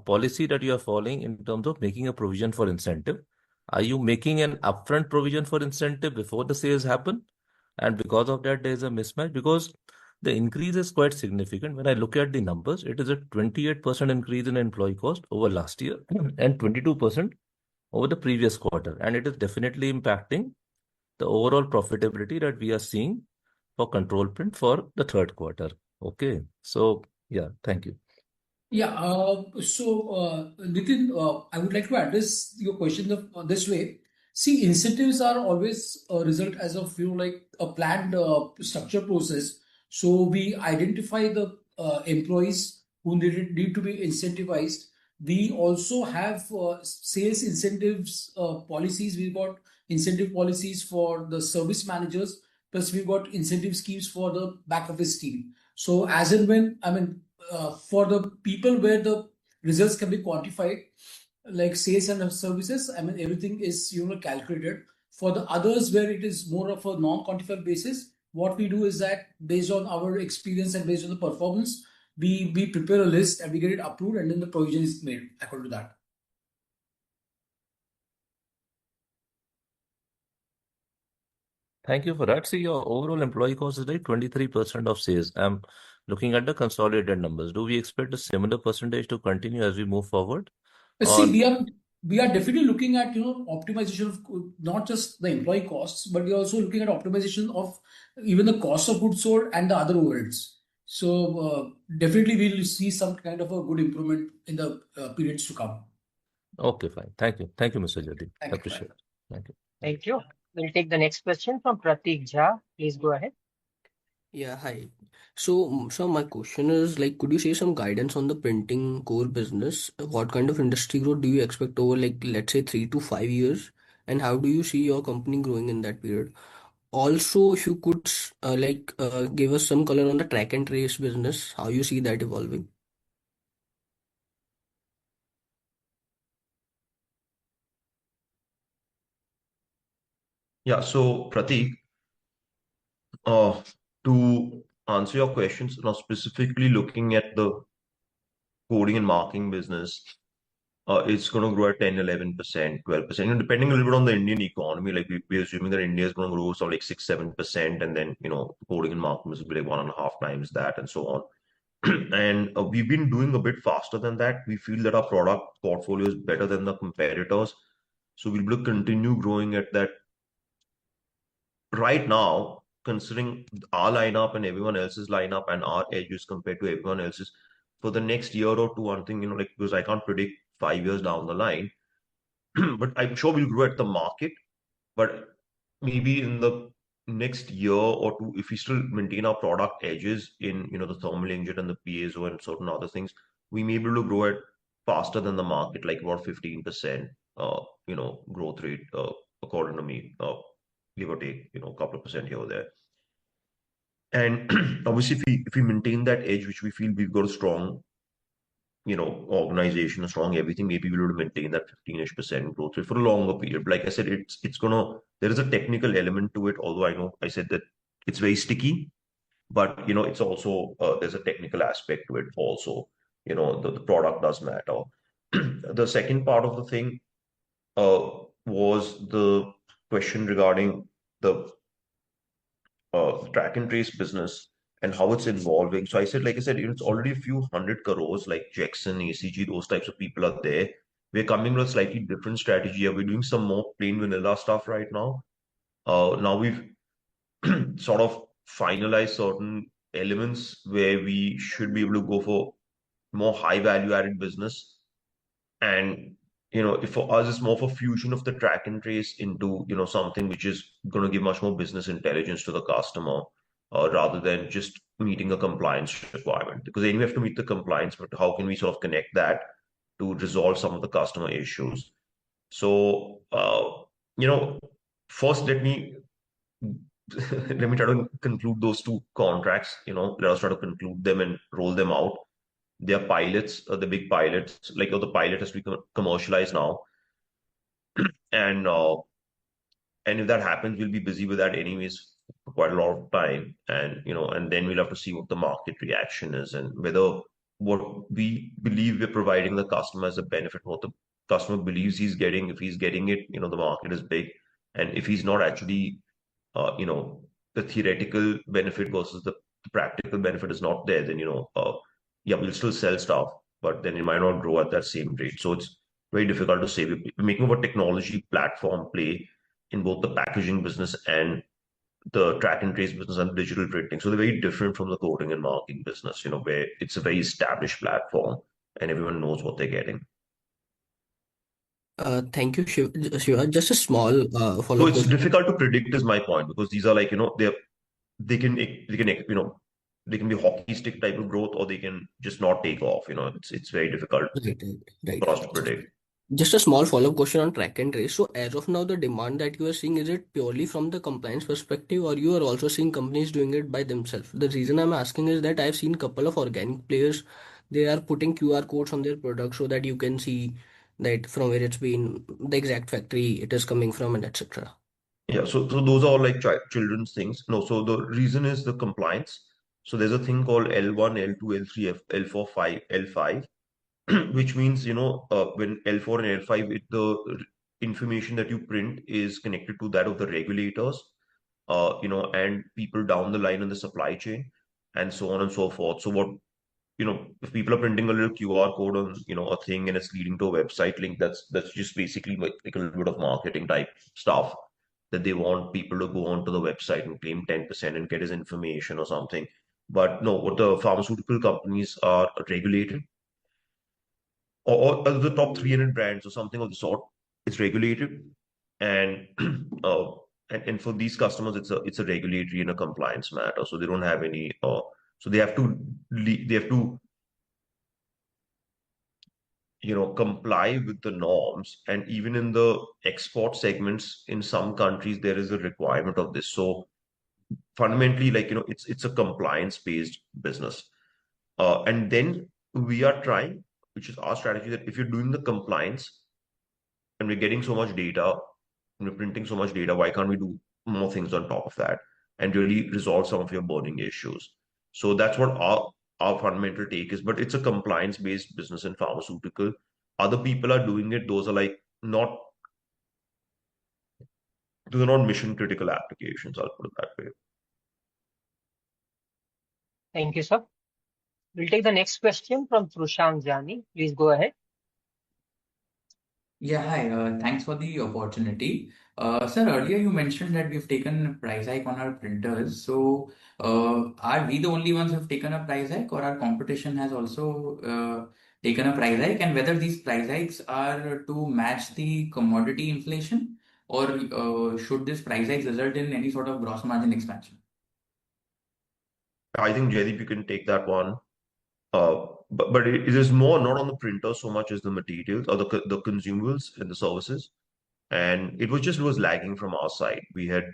Speaker 11: policy that you are following in terms of making a provision for incentive. Are you making an upfront provision for incentive before the sales happen? And because of that, there is a mismatch because the increase is quite significant. When I look at the numbers, it is a 28% increase in employee cost over last year and 22% over the previous quarter. And it is definitely impacting the overall profitability that we are seeing for Control Print for the third quarter. Okay. So, yeah, thank you.
Speaker 2: Yeah. Nitin, I would like to address your question this way. See, incentives are always a result as of like a planned structure process. So we identify the employees who need to be incentivized. We also have sales incentives policies. We've got incentive policies for the service managers. Plus, we've got incentive schemes for the back office team. So as and when, for the people where the results can be quantified, like sales and services, everything is calculated. For the others where it is more of a non-quantified basis, what we do is that based on our experience and based on the performance, we prepare a list and we get it approved, and then the provision is made according to that.
Speaker 11: Thank you for that. See, your overall employee cost is like 23% of sales. I'm looking at the consolidated numbers. Do we expect a similar percentage to continue as we move forward?
Speaker 2: See, we are definitely looking at optimization of not just the employee costs, but we're also looking at optimization of even the cost of goods sold and the other overheads. So definitely we'll see some kind of a good improvement in the periods to come.
Speaker 11: Okay, fine. Thank you. Thank you, Mr. Jaideep.
Speaker 2: Thank
Speaker 11: I
Speaker 2: you.
Speaker 11: appreciate it. Thank you.
Speaker 3: Thank you. We'll take the next question from Pratik Jha. Please go ahead.
Speaker 12: Yeah, hi. So, my question is like, could you say some guidance on the printing core business? What kind of industry growth do you expect over, like, let's say 3 to 5 years? And how do you see your company growing in that period? Also, if you could, give us some color on the track and trace business, how you see that evolving?
Speaker 5: Yeah, so Prateek, to answer your questions, now specifically looking at the coding and marking business, it's going to grow at 10, 11%, 12%, depending a little bit on the Indian economy. Like we're assuming that India is going to grow something like 6, 7%, and then, coding and marking will be like 1.5 times that, and so on. And we've been doing a bit faster than that. We feel that our product portfolio is better than the competitors. So we'll be able to continue growing at that. Right now, considering our lineup and everyone else's lineup and our edges compared to everyone else's, for the next year or two, one thing, like, because I can't predict 5 years down the line, but I'm sure we'll grow at the market. But maybe in the next year or two, if we still maintain our product edges in, the thermal inkjet and the piezo and certain other things, we may be able to grow at faster than the market, like about 15%, growth rate, according to me, give or take, a couple of percent here or there. And obviously, if we maintain that edge, which we feel we've got a strong, organization, a strong everything, maybe we'll be able to maintain that 15-ish% growth rate for a longer period. But like I said, there is a technical element to it, although I know I said that it's very sticky, but it's also there's a technical aspect to it also. The product does matter. The second part of the thing was the question regarding the track and trace business and how it's evolving. So I said, like I said, it's already a few hundred crores, like Jackson, ACG, those types of people are there. We're coming with a slightly different strategy. We're doing some more plain vanilla stuff right now. Now we've sort of finalized certain elements where we should be able to go for more high value added business. And if for us it's more of a fusion of the track and trace into something which is going to give much more business intelligence to the customer, rather than just meeting a compliance requirement. Because then we have to meet the compliance, but how can we sort of connect that to resolve some of the customer issues? So first let me let me try to conclude those two contracts. Let us try to conclude them and roll them out. They are pilots, the big pilots, like the pilot has to be commercialized now. And if that happens, we'll be busy with that anyways for quite a lot of time. And then we'll have to see what the market reaction is and whether what we believe we're providing the customer as a benefit, what the customer believes he's getting. If he's getting it, the market is big. And if he's not actually, the theoretical benefit versus the practical benefit is not there, then, yeah, we'll still sell stuff, but then it might not grow at that same rate. So it's very difficult to say. We're making a technology platform play in both the packaging business and the track and trace business and digital printing. So they're very different from the coding and marking business, where it's a very established platform and everyone knows what they're getting.
Speaker 12: Thank you, Shiva. Just a small
Speaker 5: So
Speaker 12: follow-up
Speaker 5: it's
Speaker 12: question.
Speaker 5: difficult to predict is my point, because these are like, they can they can be hockey stick type of growth, or they can just not take off. It's very difficult
Speaker 12: Right.
Speaker 5: for us to predict.
Speaker 12: Just a small follow-up question on track and trace. So as of now, the demand that you are seeing, is it purely from the compliance perspective, or you are also seeing companies doing it by themselves? The reason I'm asking is that I've seen a couple of organic players, they are putting QR codes on their products so that you can see that from where it's been, the exact factory it is coming from, and etc.
Speaker 5: Yeah, so those are all like children's things. No, so the reason is the compliance. So there's a thing called L1, L2, L3, L4, 5, L5, which means, when L4 and L5, the information that you print is connected to that of the regulators, and people down the line in the supply chain, and so on and so forth. So if people are printing a little QR code on, a thing, and it's leading to a website link, that's just basically like a little bit of marketing type stuff, that they want people to go onto the website and claim 10% and get his information or something. But no, what the pharmaceutical companies are regulated, or the top 300 brands or something of the sort, it's regulated. And and for these customers, it's a regulatory and a compliance matter. So they don't have any, so they have to comply with the norms. And even in the export segments, in some countries, there is a requirement of this. So fundamentally, like, it's a compliance based business. And then we are trying, which is our strategy, that if you're doing the compliance and we're getting so much data, printing so much data, why can't we do more things on top of that and really resolve some of your burning issues? So that's what our fundamental take is. But it's a compliance-based business in pharmaceutical. Other people are doing it. Those are like not those are not mission critical applications, I'll put it that way.
Speaker 3: Thank you, sir. We'll take the next question from Trushan Jani. Please go ahead.
Speaker 13: Yeah, hi. Thanks for the opportunity. Sir, earlier you mentioned that we've taken a price hike on our printers. So, are we the only ones who've taken a price hike, or our competition has also taken a price hike? And whether these price hikes are to match the commodity inflation, or should this price hike result in any sort of gross margin expansion?
Speaker 5: I think Jaideep, you can take that one. But it is more not on the printer so much as the materials or the consumables and the services. And it was lagging from our side. We had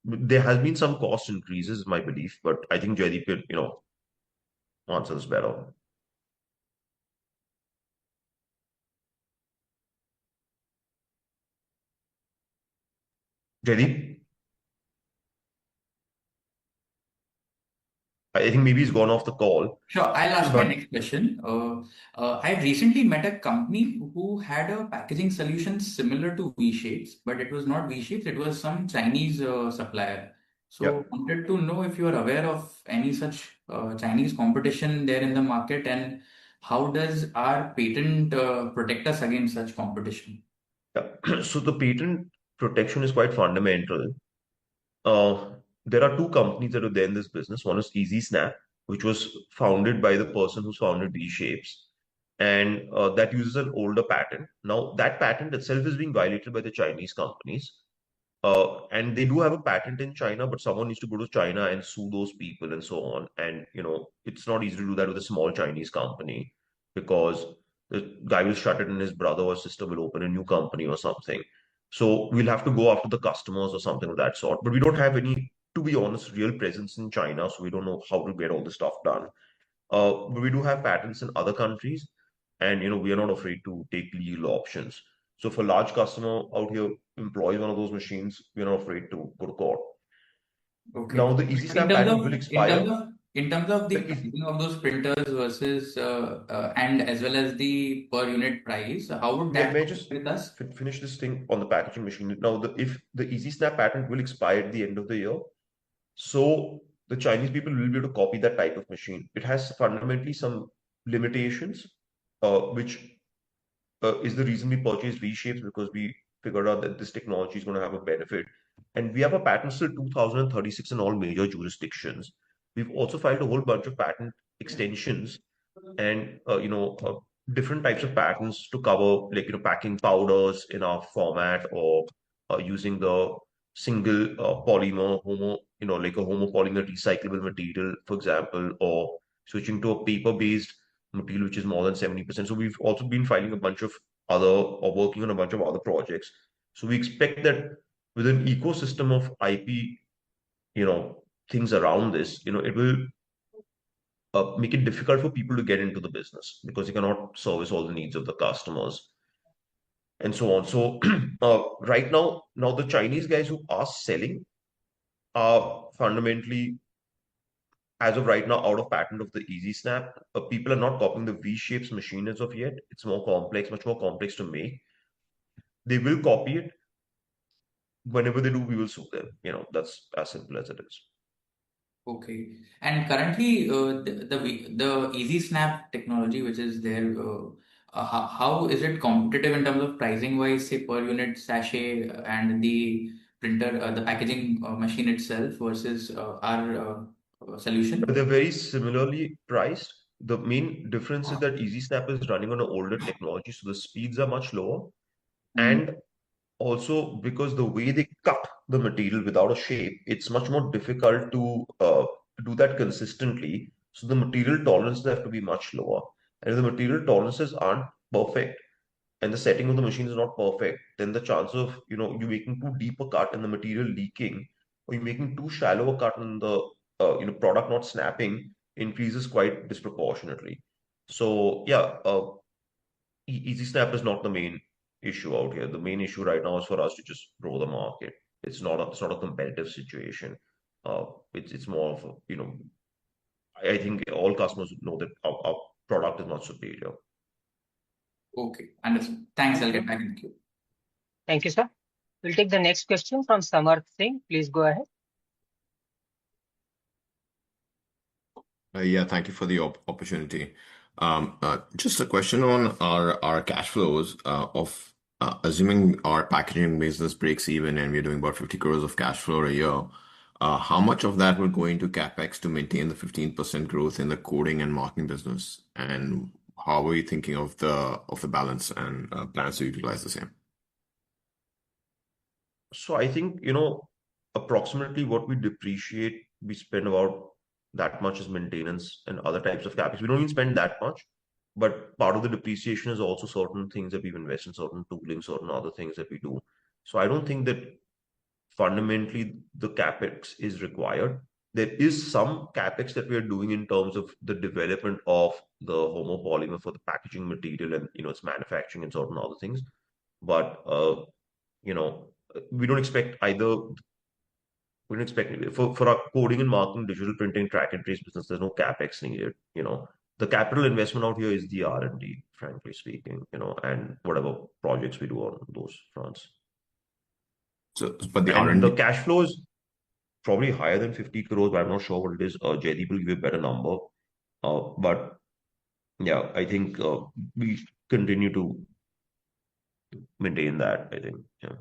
Speaker 5: there has been some cost increases, is my belief, but I think Jaideep could, answer this better. Jaideep, I think maybe he's gone off the call.
Speaker 13: Sure, I'll ask my
Speaker 5: But
Speaker 13: next question. I recently met a company who had a packaging solution similar to V-Shapes, but it was not V-Shapes, it was some Chinese supplier.
Speaker 5: yeah,
Speaker 13: So, wanted to know if you are aware of any such Chinese competition there in the market, and how does our patent protect us against such competition?
Speaker 5: yeah. So the patent protection is quite fundamental. Uh, there are two companies that are there in this business. One is Easy Snap, which was founded by the person who's founded V-Shapes, and that uses an older patent. Now, that patent itself is being violated by the Chinese companies. And they do have a patent in China, but someone needs to go to China and sue those people and so on. And it's not easy to do that with a small Chinese company because the guy will shut it and his brother or sister will open a new company or something. So we'll have to go after the customers or something of that sort. But we don't have any, to be honest, real presence in China, so we don't know how to get all this stuff done. But we do have patents in other countries, and we are not afraid to take legal options. So if a large customer out here employs one of those machines, we're not afraid to go to court.
Speaker 13: Okay.
Speaker 5: Now the Easy
Speaker 13: In
Speaker 5: Snap
Speaker 13: terms
Speaker 5: patent
Speaker 13: of
Speaker 5: will expire.
Speaker 13: in terms of the
Speaker 5: The easy,
Speaker 13: pricing of those printers versus and as well as the per unit price, how would
Speaker 5: may,
Speaker 13: that
Speaker 5: may I
Speaker 13: compare
Speaker 5: just
Speaker 13: with us?
Speaker 5: finish this thing on the packaging machine? Now, if the Easy Snap patent will expire at the end of the year, so the Chinese people will be able to copy that type of machine. It has fundamentally some limitations, which is the reason we purchased V-Shapes, because we figured out that this technology is going to have a benefit. And we have a patent till 2036 in all major jurisdictions. We've also filed a whole bunch of patent extensions and different types of patents to cover, like packing powders in our format, or using the single polymer like a homopolymer recyclable material, for example, or switching to a paper-based material which is more than 70%. So we've also been filing a bunch of other or working on a bunch of other projects. So we expect that with an ecosystem of IP, things around this, it will make it difficult for people to get into the business because you cannot service all the needs of the customers and so on. So right now the Chinese guys who are selling are fundamentally, as of right now, out of patent of the Easy Snap. People are not copying the V-Shapes machine as of yet. It's more complex, much more complex to make. They will copy it. Whenever they do, we will sue them. That's as simple as it is.
Speaker 13: Okay. And currently, the Easy Snap technology, which is there, how is it competitive in terms of pricing wise, say per unit sachet and the printer, the packaging machine itself versus our solution?
Speaker 5: They're very similarly priced. The main difference is that Easy Snap is running on an older technology, so the speeds are much lower.
Speaker 13: Mm.
Speaker 5: And also because the way they cut the material without a shape, it's much more difficult to do that consistently. So the material tolerances have to be much lower. And if the material tolerances aren't perfect and the setting of the machine is not perfect, then the chance of you making too deep a cut and the material leaking, or you making too shallow a cut and the product not snapping increases quite disproportionately. So yeah, Easy Snap is not the main issue out here. The main issue right now is for us to just grow the market. It's not a competitive situation. It's more of a, I think all customers know that our product is not superior.
Speaker 13: Okay, understood. Thanks. I'll
Speaker 3: Thank you.
Speaker 13: get back in the queue.
Speaker 3: Thank you, sir. We'll take the next question from Samarth Singh. Please go ahead.
Speaker 14: Yeah, thank you for the opportunity. Just a question on our cash flows of assuming our packaging business breaks even and we're doing about 50 crores of cash flow a year. How much of that will go into capex to maintain the 15% growth in the coding and marking business? And how are you thinking of the balance and plans to utilize the same?
Speaker 5: So I think, approximately what we depreciate, we spend about that much as maintenance and other types of capex. We don't even spend that much, but part of the depreciation is also certain things that we've invested in, certain tooling, certain other things that we do. So I don't think that fundamentally the capex is required. There is some capex that we are doing in terms of the development of the homopolymer for the packaging material and its manufacturing and certain other things. But we don't expect either. We don't expect for our coding and marking, digital printing, track and trace business. There's no capex needed. The capital investment out here is the R&D, frankly speaking. And whatever projects we do on those fronts.
Speaker 14: So, but the
Speaker 5: And
Speaker 14: R&D,
Speaker 5: the cash flow is probably higher than 50 crores, but I'm not sure what it is. Jaideep will give you a better number. But yeah, I think we continue to maintain that, I think. Yeah.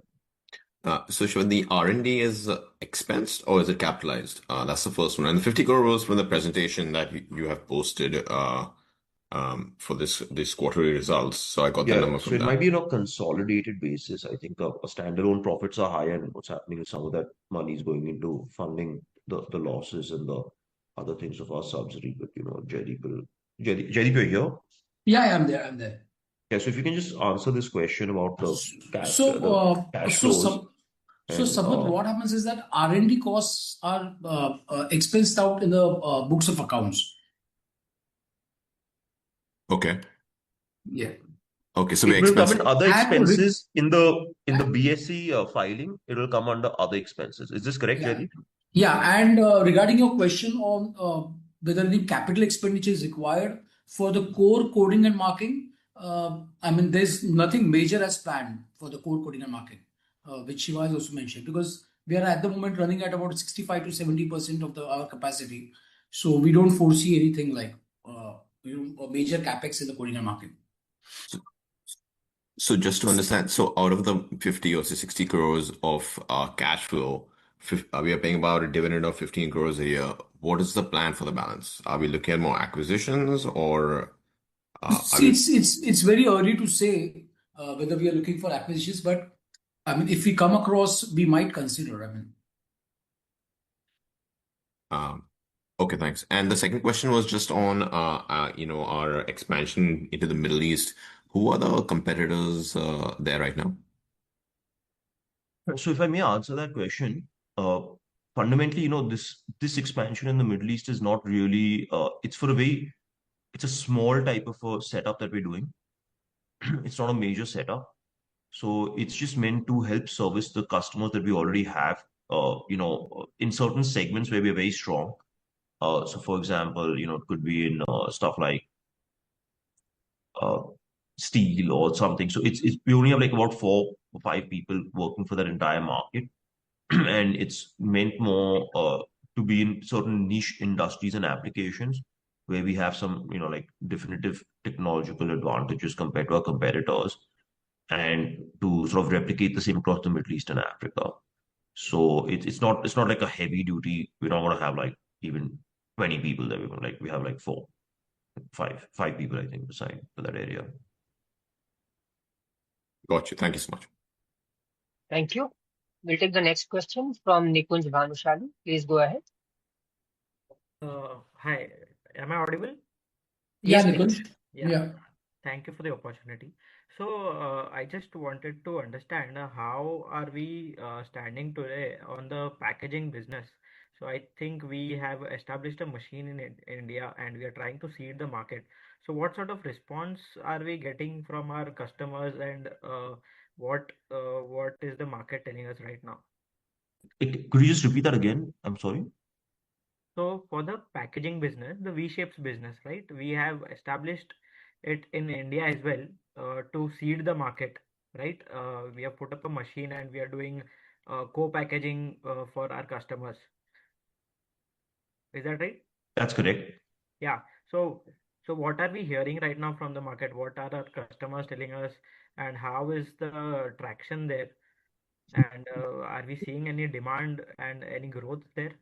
Speaker 14: so Shiva, the R&D is expensed or is it capitalized? That's the first one. And the 50 crore was from the presentation that you have posted for this quarterly results. So I got the number
Speaker 5: So
Speaker 14: from
Speaker 5: it
Speaker 14: that.
Speaker 5: might be on a consolidated basis. I think a standalone profits are higher, and what's happening is some of that money is going into funding the losses and the other things of our subsidiary. But Jaideep, you're here?
Speaker 2: Yeah, I'm there.
Speaker 5: Yeah, so if you can just answer this question about the cash
Speaker 2: So
Speaker 5: flows.
Speaker 2: Samarth, what happens is that R&D costs are expensed out in the books of accounts.
Speaker 14: Okay.
Speaker 2: Yeah.
Speaker 14: Okay, so
Speaker 5: It will come in other
Speaker 2: And
Speaker 5: expenses in the BSE filing. It will come under other expenses. Is this correct,
Speaker 2: Yeah.
Speaker 5: Jaideep?
Speaker 2: Yeah, and regarding your question on whether any capital expenditure is required for the core coding and marking, there's nothing major as planned for the core coding and marking, which Shiva has also mentioned, because we are at the moment running at about 65 to 70% of our capacity. So we don't foresee anything like a major capex in the coding and marking.
Speaker 14: So just to understand, so out of the 50 or 60 crores of cash flow, we are paying about a dividend of 15 crores a year. What is the plan for the balance? Are we looking at more acquisitions or
Speaker 2: See, it's very early to say whether we are looking for acquisitions, but if we come across, we might consider.
Speaker 14: Okay, thanks. And the second question was just on our expansion into the Middle East. Who are the competitors there right now?
Speaker 5: So if I may answer that question, fundamentally, this expansion in the Middle East is not really, it's a small type of a setup that we're doing. It's not a major setup. So it's just meant to help service the customers that we already have, in certain segments where we're very strong. So for example, it could be in stuff like steel or something. So we only have like about 4 or 5 people working for that entire market. And it's meant more to be in certain niche industries and applications where we have some, like definitive technological advantages compared to our competitors, and to sort of replicate the same across the Middle East and Africa. So it's not like a heavy duty. We don't want to have like even 20 people there. We have like 5 people, I think, assigned for that area.
Speaker 14: Got you. Thank you so much.
Speaker 3: Thank you. We'll take the next question from Nikunj Bhanushali. Please go ahead.
Speaker 15: Hi, am I audible?
Speaker 2: Yeah,
Speaker 3: Yes,
Speaker 2: Nikunj.
Speaker 15: Yeah.
Speaker 2: Yeah.
Speaker 15: Thank you for the opportunity. So, I just wanted to understand how are we standing today on the packaging business? So, I think we have established a machine in India and we are trying to seed the market. So what sort of response are we getting from our customers, and what is the market telling us right now?
Speaker 5: Could you just repeat that again? I'm sorry.
Speaker 15: So for the packaging business, the V-Shapes business, right? We have established it in India as well to seed the market, right? We have put up a machine and we are doing co-packaging for our customers. Is that right?
Speaker 5: That's correct.
Speaker 15: Yeah. So what are we hearing right now from the market? What are our customers telling us, and how is the traction there? And are we seeing any demand and any growth there?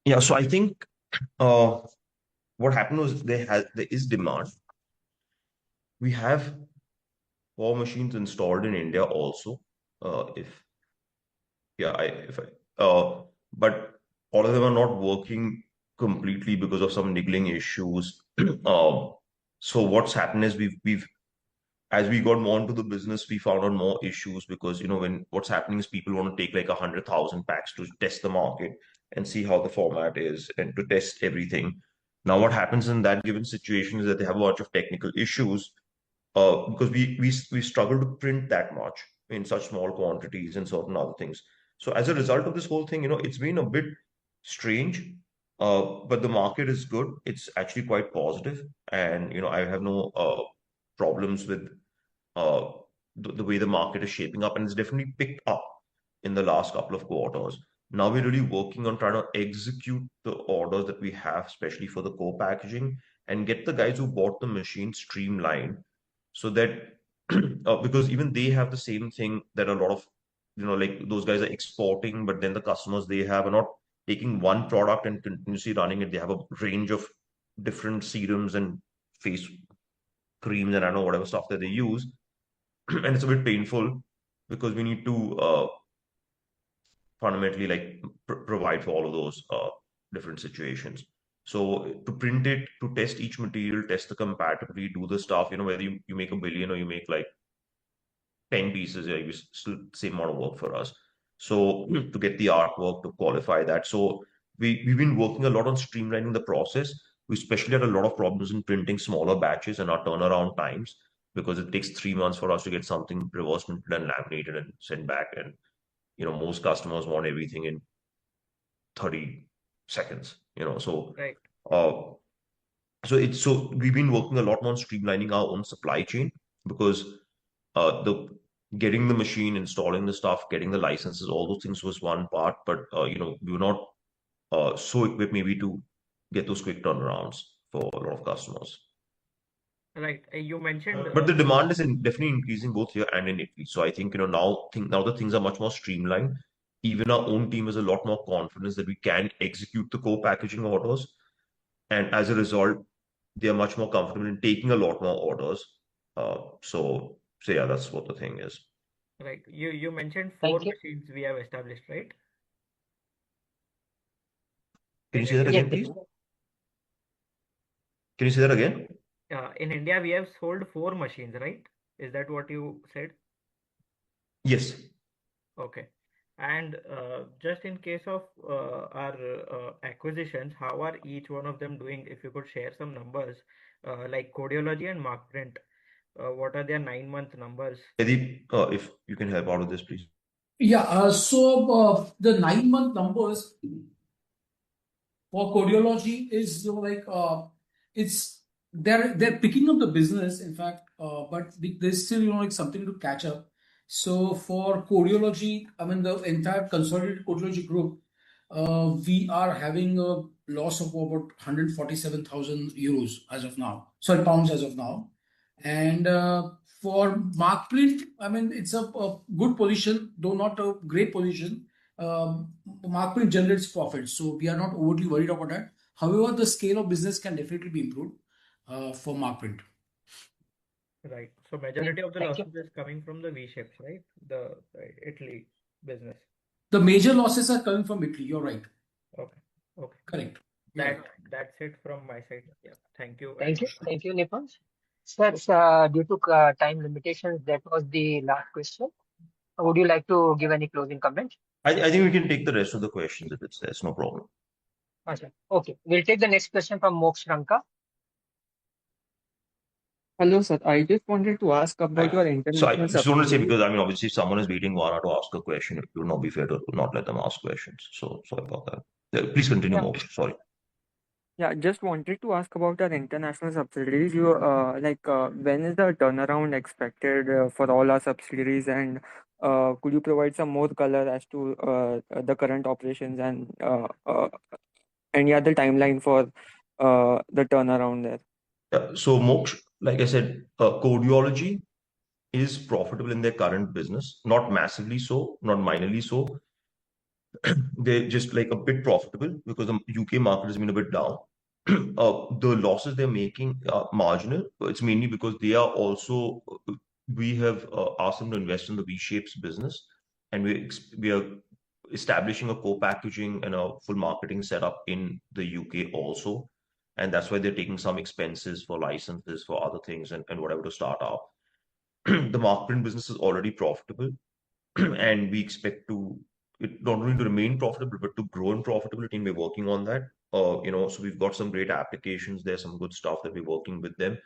Speaker 5: Yeah, so I think what happened was there is demand. We have 4 machines installed in India also. If yeah, but all of them are not working completely because of some niggling issues. So what's happened is we've as we got more into the business, we found out more issues because when what's happening is people want to take like 100,000 packs to test the market and see how the format is and to test everything. Now, what happens in that given situation is that they have a bunch of technical issues because we struggle to print that much in such small quantities and certain other things. So as a result of this whole thing, it's been a bit strange, but the market is good. It's actually quite positive, and I have no problems with uh, the way the market is shaping up, and it's definitely picked up in the last couple of quarters. Now we're really working on trying to execute the orders that we have, especially for the co-packaging, and get the guys who bought the machine streamlined so that because even they have the same thing that a lot of like those guys are exporting, but then the customers they have are not taking one product and continuously running it. They have a range of different serums and face creams and I don't know whatever stuff that they use, and it's a bit painful because we need to fundamentally like provide for all of those different situations. So to print it, to test each material, test the compatibility, do the stuff, whether you make a billion or you make like 10 pieces, yeah, it's still the same amount of work for us. So to get the artwork, to qualify that. So we've been working a lot on streamlining the process. We especially had a lot of problems in printing smaller batches and our turnaround times because it takes 3 months for us to get something reverse printed and laminated and sent back. And most customers want everything in 30 seconds, so
Speaker 15: Right.
Speaker 5: uh, so we've been working a lot more on streamlining our own supply chain because the getting the machine, installing the stuff, getting the licenses, all those things was one part, but we were not so equipped maybe to get those quick turnarounds for a lot of customers.
Speaker 15: Right. You mentioned
Speaker 5: But the demand is definitely increasing both here and in Italy. So I think now the things are much more streamlined. Even our own team has a lot more confidence that we can execute the co-packaging orders, and as a result, they are much more comfortable in taking a lot more orders. So yeah, that's what the thing is.
Speaker 15: right. You mentioned
Speaker 3: Thank
Speaker 15: 4
Speaker 3: you.
Speaker 15: machines we have established, right?
Speaker 5: Can you
Speaker 15: In
Speaker 5: say that
Speaker 15: India.
Speaker 3: Yes,
Speaker 5: again, please? Can you say that again?
Speaker 15: In India, we have sold 4 machines, right? Is that what you said?
Speaker 5: Yes.
Speaker 15: Okay. And just in case of our acquisitions, how are each one of them doing? If you could share some numbers, like Codeology and Markprint, what are their 9-month numbers?
Speaker 5: Eddie, if you can help out with this, please.
Speaker 2: Yeah, so the 9-month numbers for Codeology is it's they're picking up the business, in fact, but there's still like something to catch up. So for Codeology, I mean the entire consolidated Codeology group, we are having a loss of about 147,000 euros as of now. Sorry, pounds as of now. And for Markprint, I mean it's a good position, though not a great position. Markprint generates profits, so we are not overly worried about that. However, the scale of business can definitely be improved for Markprint.
Speaker 15: Right. So majority of the
Speaker 3: Thank you.
Speaker 15: losses is coming from the V-Shapes, right? The Italy business.
Speaker 2: The major losses are coming from Italy. You're right.
Speaker 15: Okay. Okay.
Speaker 2: Correct. You're right.
Speaker 15: That's it from my side. Yeah. Thank you.
Speaker 3: Thank you.
Speaker 15: And
Speaker 3: Thank you, Nipanj. Sir, due to time limitations, that was the last question. Would you like to give any closing comment?
Speaker 5: I think we can take the rest of the questions if it's there's no problem.
Speaker 3: Okay. We'll take the next question from Moksh Ranka.
Speaker 16: Hello, sir. I just wanted to ask about your
Speaker 5: So I
Speaker 16: international
Speaker 5: just want to say,
Speaker 16: subsidiaries.
Speaker 5: because I mean, obviously, if someone is waiting 1 hour to ask a question, it would not be fair to not let them ask questions. So sorry about that. Please continue,
Speaker 16: Yeah,
Speaker 5: Moksha. Sorry.
Speaker 16: yeah. Just wanted to ask about our international subsidiaries. When is the turnaround expected for all our subsidiaries, and could you provide some more color as to the current operations and any other timeline for the turnaround there?
Speaker 5: So Moksh, like I said, Codeology is profitable in their current business, not massively so, not minorly so. They're just like a bit profitable because the UK market has been a bit down. The losses they're making are marginal. It's mainly because they are also, we have asked them to invest in the V-Shapes business, and we are establishing a co-packaging and a full marketing setup in the UK also. And that's why they're taking some expenses for licenses, for other things, and whatever to start out. The mark print business is already profitable, and we expect it not only to remain profitable but to grow in profitability, and we're working on that. So we've got some great applications there, some good stuff that we're working with them.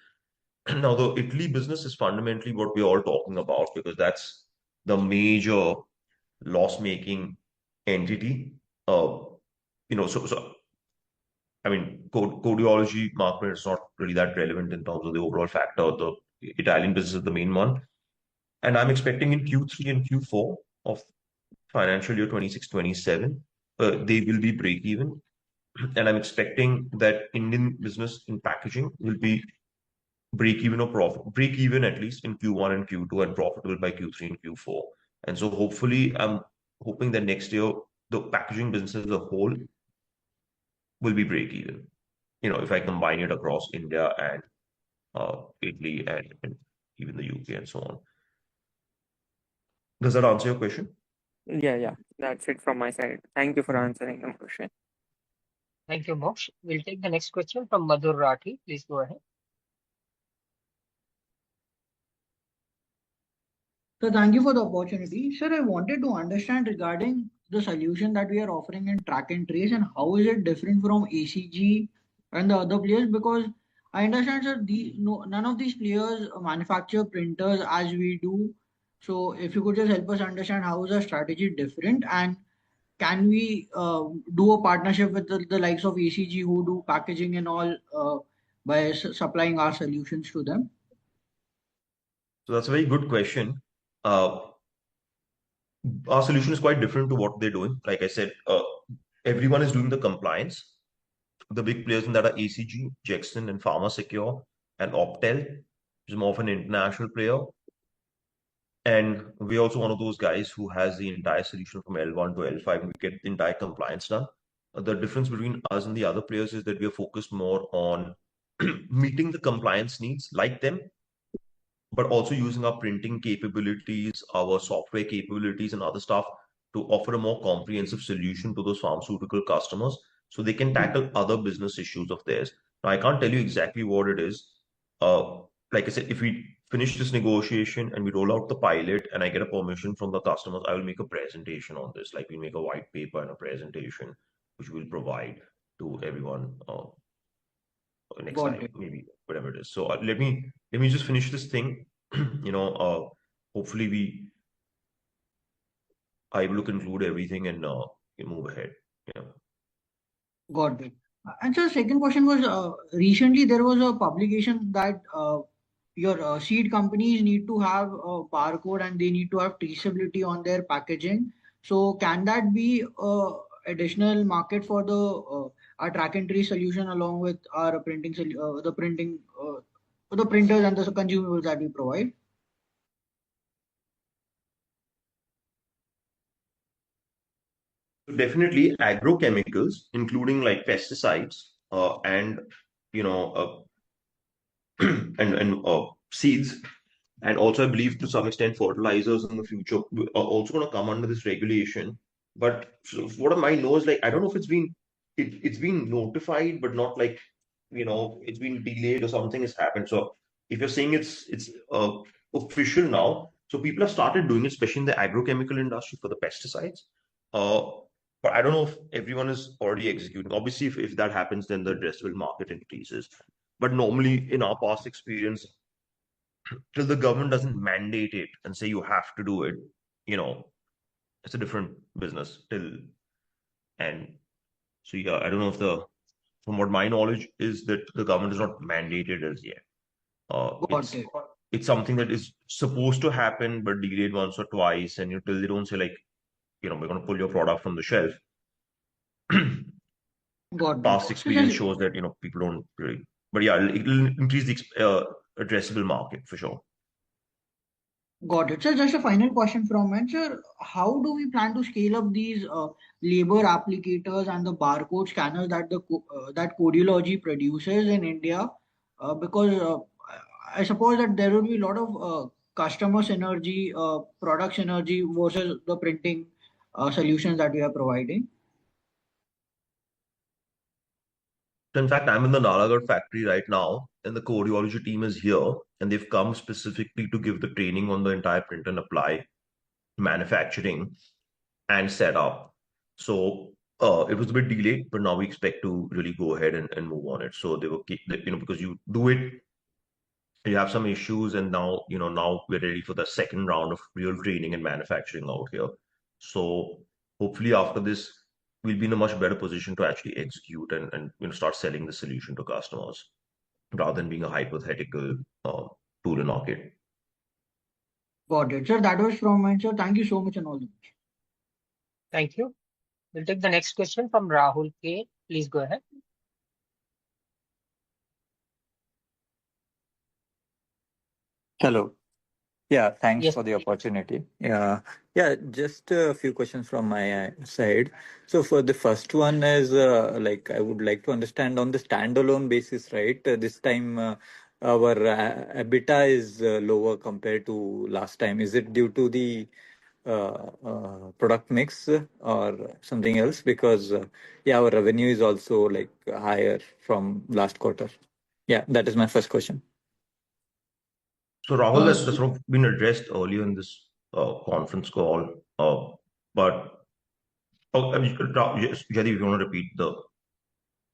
Speaker 5: Now, the Italy business is fundamentally what we're all talking about, because that's the major loss-making entity. So I mean, Codeology market is not really that relevant in terms of the overall factor. The Italian business is the main one. And I'm expecting in Q3 and Q4 of financial year 26-27, they will be break even. And I'm expecting that Indian business in packaging will be break even or break even at least in Q1 and Q2, and profitable by Q3 and Q4. And so hopefully, I'm hoping that next year, the packaging business as a whole will be break even. If I combine it across India and Italy and even the UK and so on. Does that answer your question?
Speaker 16: Yeah. That's it from my side. Thank you for answering the question.
Speaker 3: Thank you, Moksh. We'll take the next question from Madhur Rathi. Please go ahead.
Speaker 17: So thank you for the opportunity. Sir, I wanted to understand regarding the solution that we are offering in track and trace, and how is it different from ACG and the other players? Because I understand, sir, none of these players manufacture printers as we do. So if you could just help us understand how is our strategy different, and can we do a partnership with the likes of ACG who do packaging and all by supplying our solutions to them?
Speaker 5: So that's a very good question. Our solution is quite different to what they're doing. Like I said, everyone is doing the compliance. The big players in that are ACG, Jexton, and PharmaSecure, and Optel, which is more of an international player. And we're also one of those guys who has the entire solution from L1 to L5, and we get the entire compliance done. The difference between us and the other players is that we are focused more on meeting the compliance needs like them, but also using our printing capabilities, our software capabilities, and other stuff to offer a more comprehensive solution to those pharmaceutical customers so they can tackle other business issues of theirs. Now, I can't tell you exactly what it is. Like I said, if we finish this negotiation and we roll out the pilot and I get a permission from the customers, I will make a presentation on this. Like we make a white paper and a presentation, which we'll provide to everyone next
Speaker 17: Got
Speaker 5: time,
Speaker 17: it.
Speaker 5: maybe whatever it is. So let me just finish this thing. Hopefully we are able to conclude everything and move ahead. Yeah.
Speaker 17: Got it. And so second question was, recently there was a publication that your seed companies need to have a barcode and they need to have traceability on their packaging. So can that be additional market for our track and trace solution along with our the printers and the consumables that we provide?
Speaker 5: Definitely agrochemicals, including like pesticides and seeds, and also I believe to some extent fertilizers in the future are also going to come under this regulation. But so what I know is, like, I don't know if it's been notified, but not like it's been delayed or something has happened. So if you're saying it's official now, so people have started doing it, especially in the agrochemical industry for the pesticides. But I don't know if everyone is already executing. Obviously, if that happens, then the addressable market increases. But normally, in our past experience, till the government doesn't mandate it and say you have to do it, it's a different business till. And so yeah, I don't know from what my knowledge is that the government is not mandated as yet.
Speaker 17: Got it.
Speaker 5: It's something that is supposed to happen but delayed once or twice, and till they don't say like, we're going to pull your product from the shelf.
Speaker 17: Got it.
Speaker 5: Past
Speaker 17: So
Speaker 5: experience
Speaker 17: just
Speaker 5: shows that people don't really. But yeah, it'll increase the addressable market for sure.
Speaker 17: got it. So just a final question from me, sir. How do we plan to scale up these labor applicators and the barcode scanners that that Codeology produces in India? Because I suppose that there will be a lot of customer synergy, product synergy versus the printing solutions that we are providing.
Speaker 5: So in fact, I'm in the Nalagarh factory right now, and the Codeology team is here, and they've come specifically to give the training on the entire print and apply manufacturing and setup. So it was a bit delayed, but now we expect to really go ahead and move on it. So they were, because you do it, you have some issues, and now we're ready for the second round of real training and manufacturing out here. So hopefully after this, we'll be in a much better position to actually execute and start selling the solution to customers rather than being a hypothetical tool in market.
Speaker 17: Got it. Sir, that was from my sir. Thank you so much and all the best.
Speaker 3: Thank you. We'll take the next question from Rahul K. Please go ahead.
Speaker 18: Hello. Yeah, thanks
Speaker 3: Yes.
Speaker 18: for the opportunity. Yeah, just a few questions from my side. So for the first one is like I would like to understand on the standalone basis, right? This time our EBITDA is lower compared to last time. Is it due to the product mix or something else? Because yeah, our revenue is also like higher from last quarter. Yeah, that is my first question.
Speaker 5: So Rahul, that's sort of been addressed earlier in this conference call, but yes, Jaideep, if you want to repeat the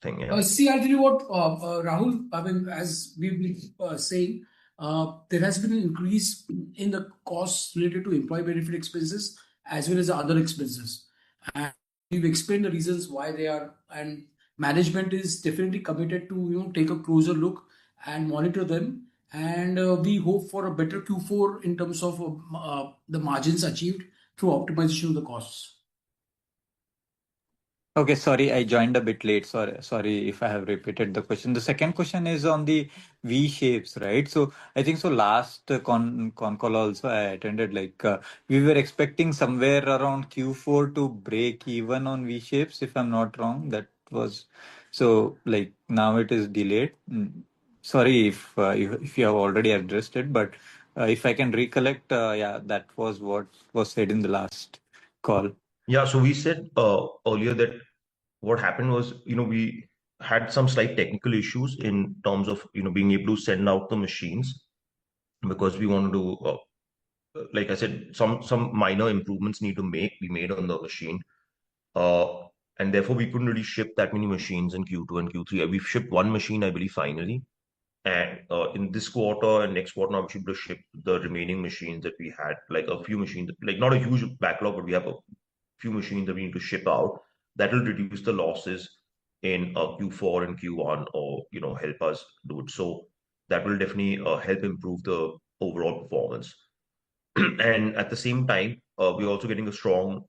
Speaker 5: thing, yeah.
Speaker 2: See, I'll tell you what, Rahul, I mean, as we've been saying, there has been an increase in the costs related to employee benefit expenses as well as the other expenses. And we've explained the reasons why they are, and management is definitely committed to, take a closer look and monitor them. And we hope for a better Q4 in terms of the margins achieved through optimization of the costs.
Speaker 18: Okay, sorry, I joined a bit late. Sorry if I have repeated the question. The second question is on the V shapes, right? So I think so last con call also I attended, like we were expecting somewhere around Q4 to break even on V shapes, if I'm not wrong. That was so like now it is delayed. Sorry if you have already addressed it, but if I can recollect, yeah, that was what was said in the last call.
Speaker 5: Yeah, so we said earlier that what happened was, we had some slight technical issues in terms of, being able to send out the machines because we wanted to, like I said, some minor improvements need to be made on the machine. And therefore we couldn't really ship that many machines in Q2 and Q3. We've shipped one machine, I believe, finally. And in this quarter and next quarter, now we should be able to ship the remaining machines that we had, like a few machines, like not a huge backlog, but we have a few machines that we need to ship out. That will reduce the losses in Q4 and Q1, or help us do it. So that will definitely help improve the overall performance. And at the same time, we're also getting a strong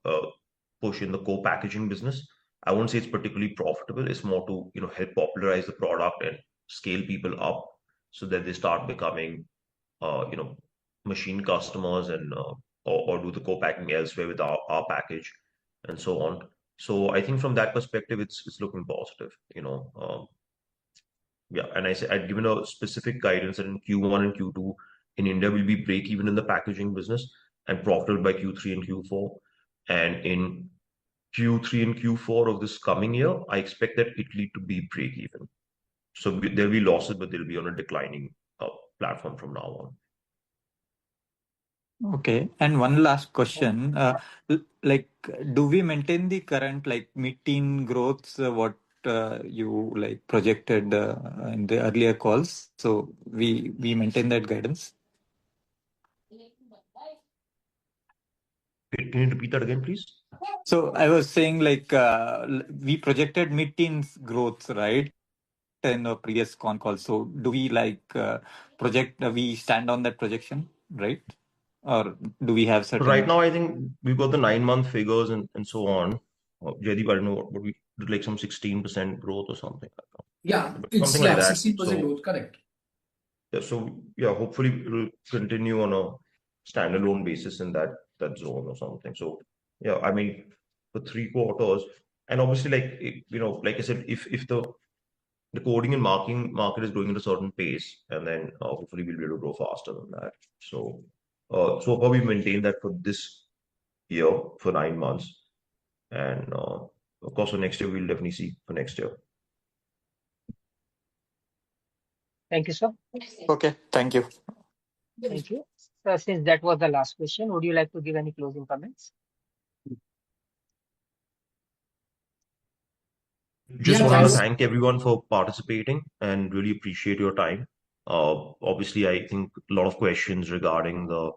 Speaker 5: push in the co-packaging business. I won't say it's particularly profitable. It's more to help popularize the product and scale people up so that they start becoming machine customers and or do the co-packing elsewhere with our package and so on. So I think from that perspective, it's looking positive. Yeah, and I'd given a specific guidance that in Q1 and Q2 in India will be break even in the packaging business and profitable by Q3 and Q4. And in Q3 and Q4 of this coming year, I expect that Italy to be break even. So there'll be losses, but they'll be on a declining platform from now on.
Speaker 18: Okay, and one last question. Like, do we maintain the current like mid-teen growths, what you like projected in the earlier calls? So we maintain that guidance?
Speaker 5: Can you repeat that again, please?
Speaker 18: So I was saying like we projected mid-teens growth, right? In a previous con call. So do we project, we stand on that projection, right? Or do we have certain...
Speaker 5: Right now, I think we've got the 9-month figures and so on. Jaideep, I don't know, what we did, like some 16% growth or something like that.
Speaker 2: Yeah, it's
Speaker 5: Something like that.
Speaker 2: 16% growth, correct.
Speaker 5: Yeah, so yeah, hopefully it'll continue on a standalone basis in that zone or something. So yeah, I mean, for 3 quarters, and obviously, like I said, if the coding and marking market is growing at a certain pace, and then hopefully we'll be able to grow faster than that. So so far we maintained that for this year for 9 months, and of course for next year we'll definitely see for next year.
Speaker 3: Thank you, sir.
Speaker 18: Okay, thank you.
Speaker 3: Thank you. Sir, since that was the last question, would you like to give any closing comments?
Speaker 5: Just wanted to thank everyone for participating and really appreciate your time. Obviously, I think a lot of questions regarding the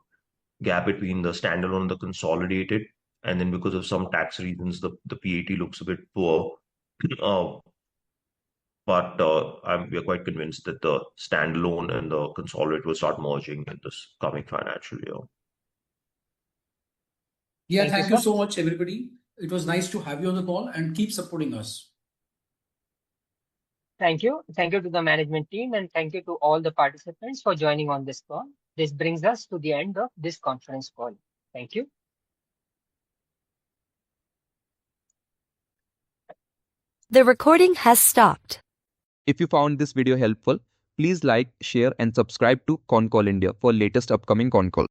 Speaker 5: gap between the standalone and the consolidated, and then because of some tax reasons, the PAT looks a bit poor. But we are quite convinced that the standalone and the consolidated will start merging in this coming financial year.
Speaker 2: Yeah, thank you so much, everybody. It was nice to have you on the call and keep supporting us.
Speaker 3: Thank you. Thank you to the management team and thank you to all the participants for joining on this call. This brings us to the end of this conference call. Thank you.
Speaker 19: The recording has stopped.
Speaker 20: If you found this video helpful, please like, share and subscribe to Concall India for latest upcoming Concall.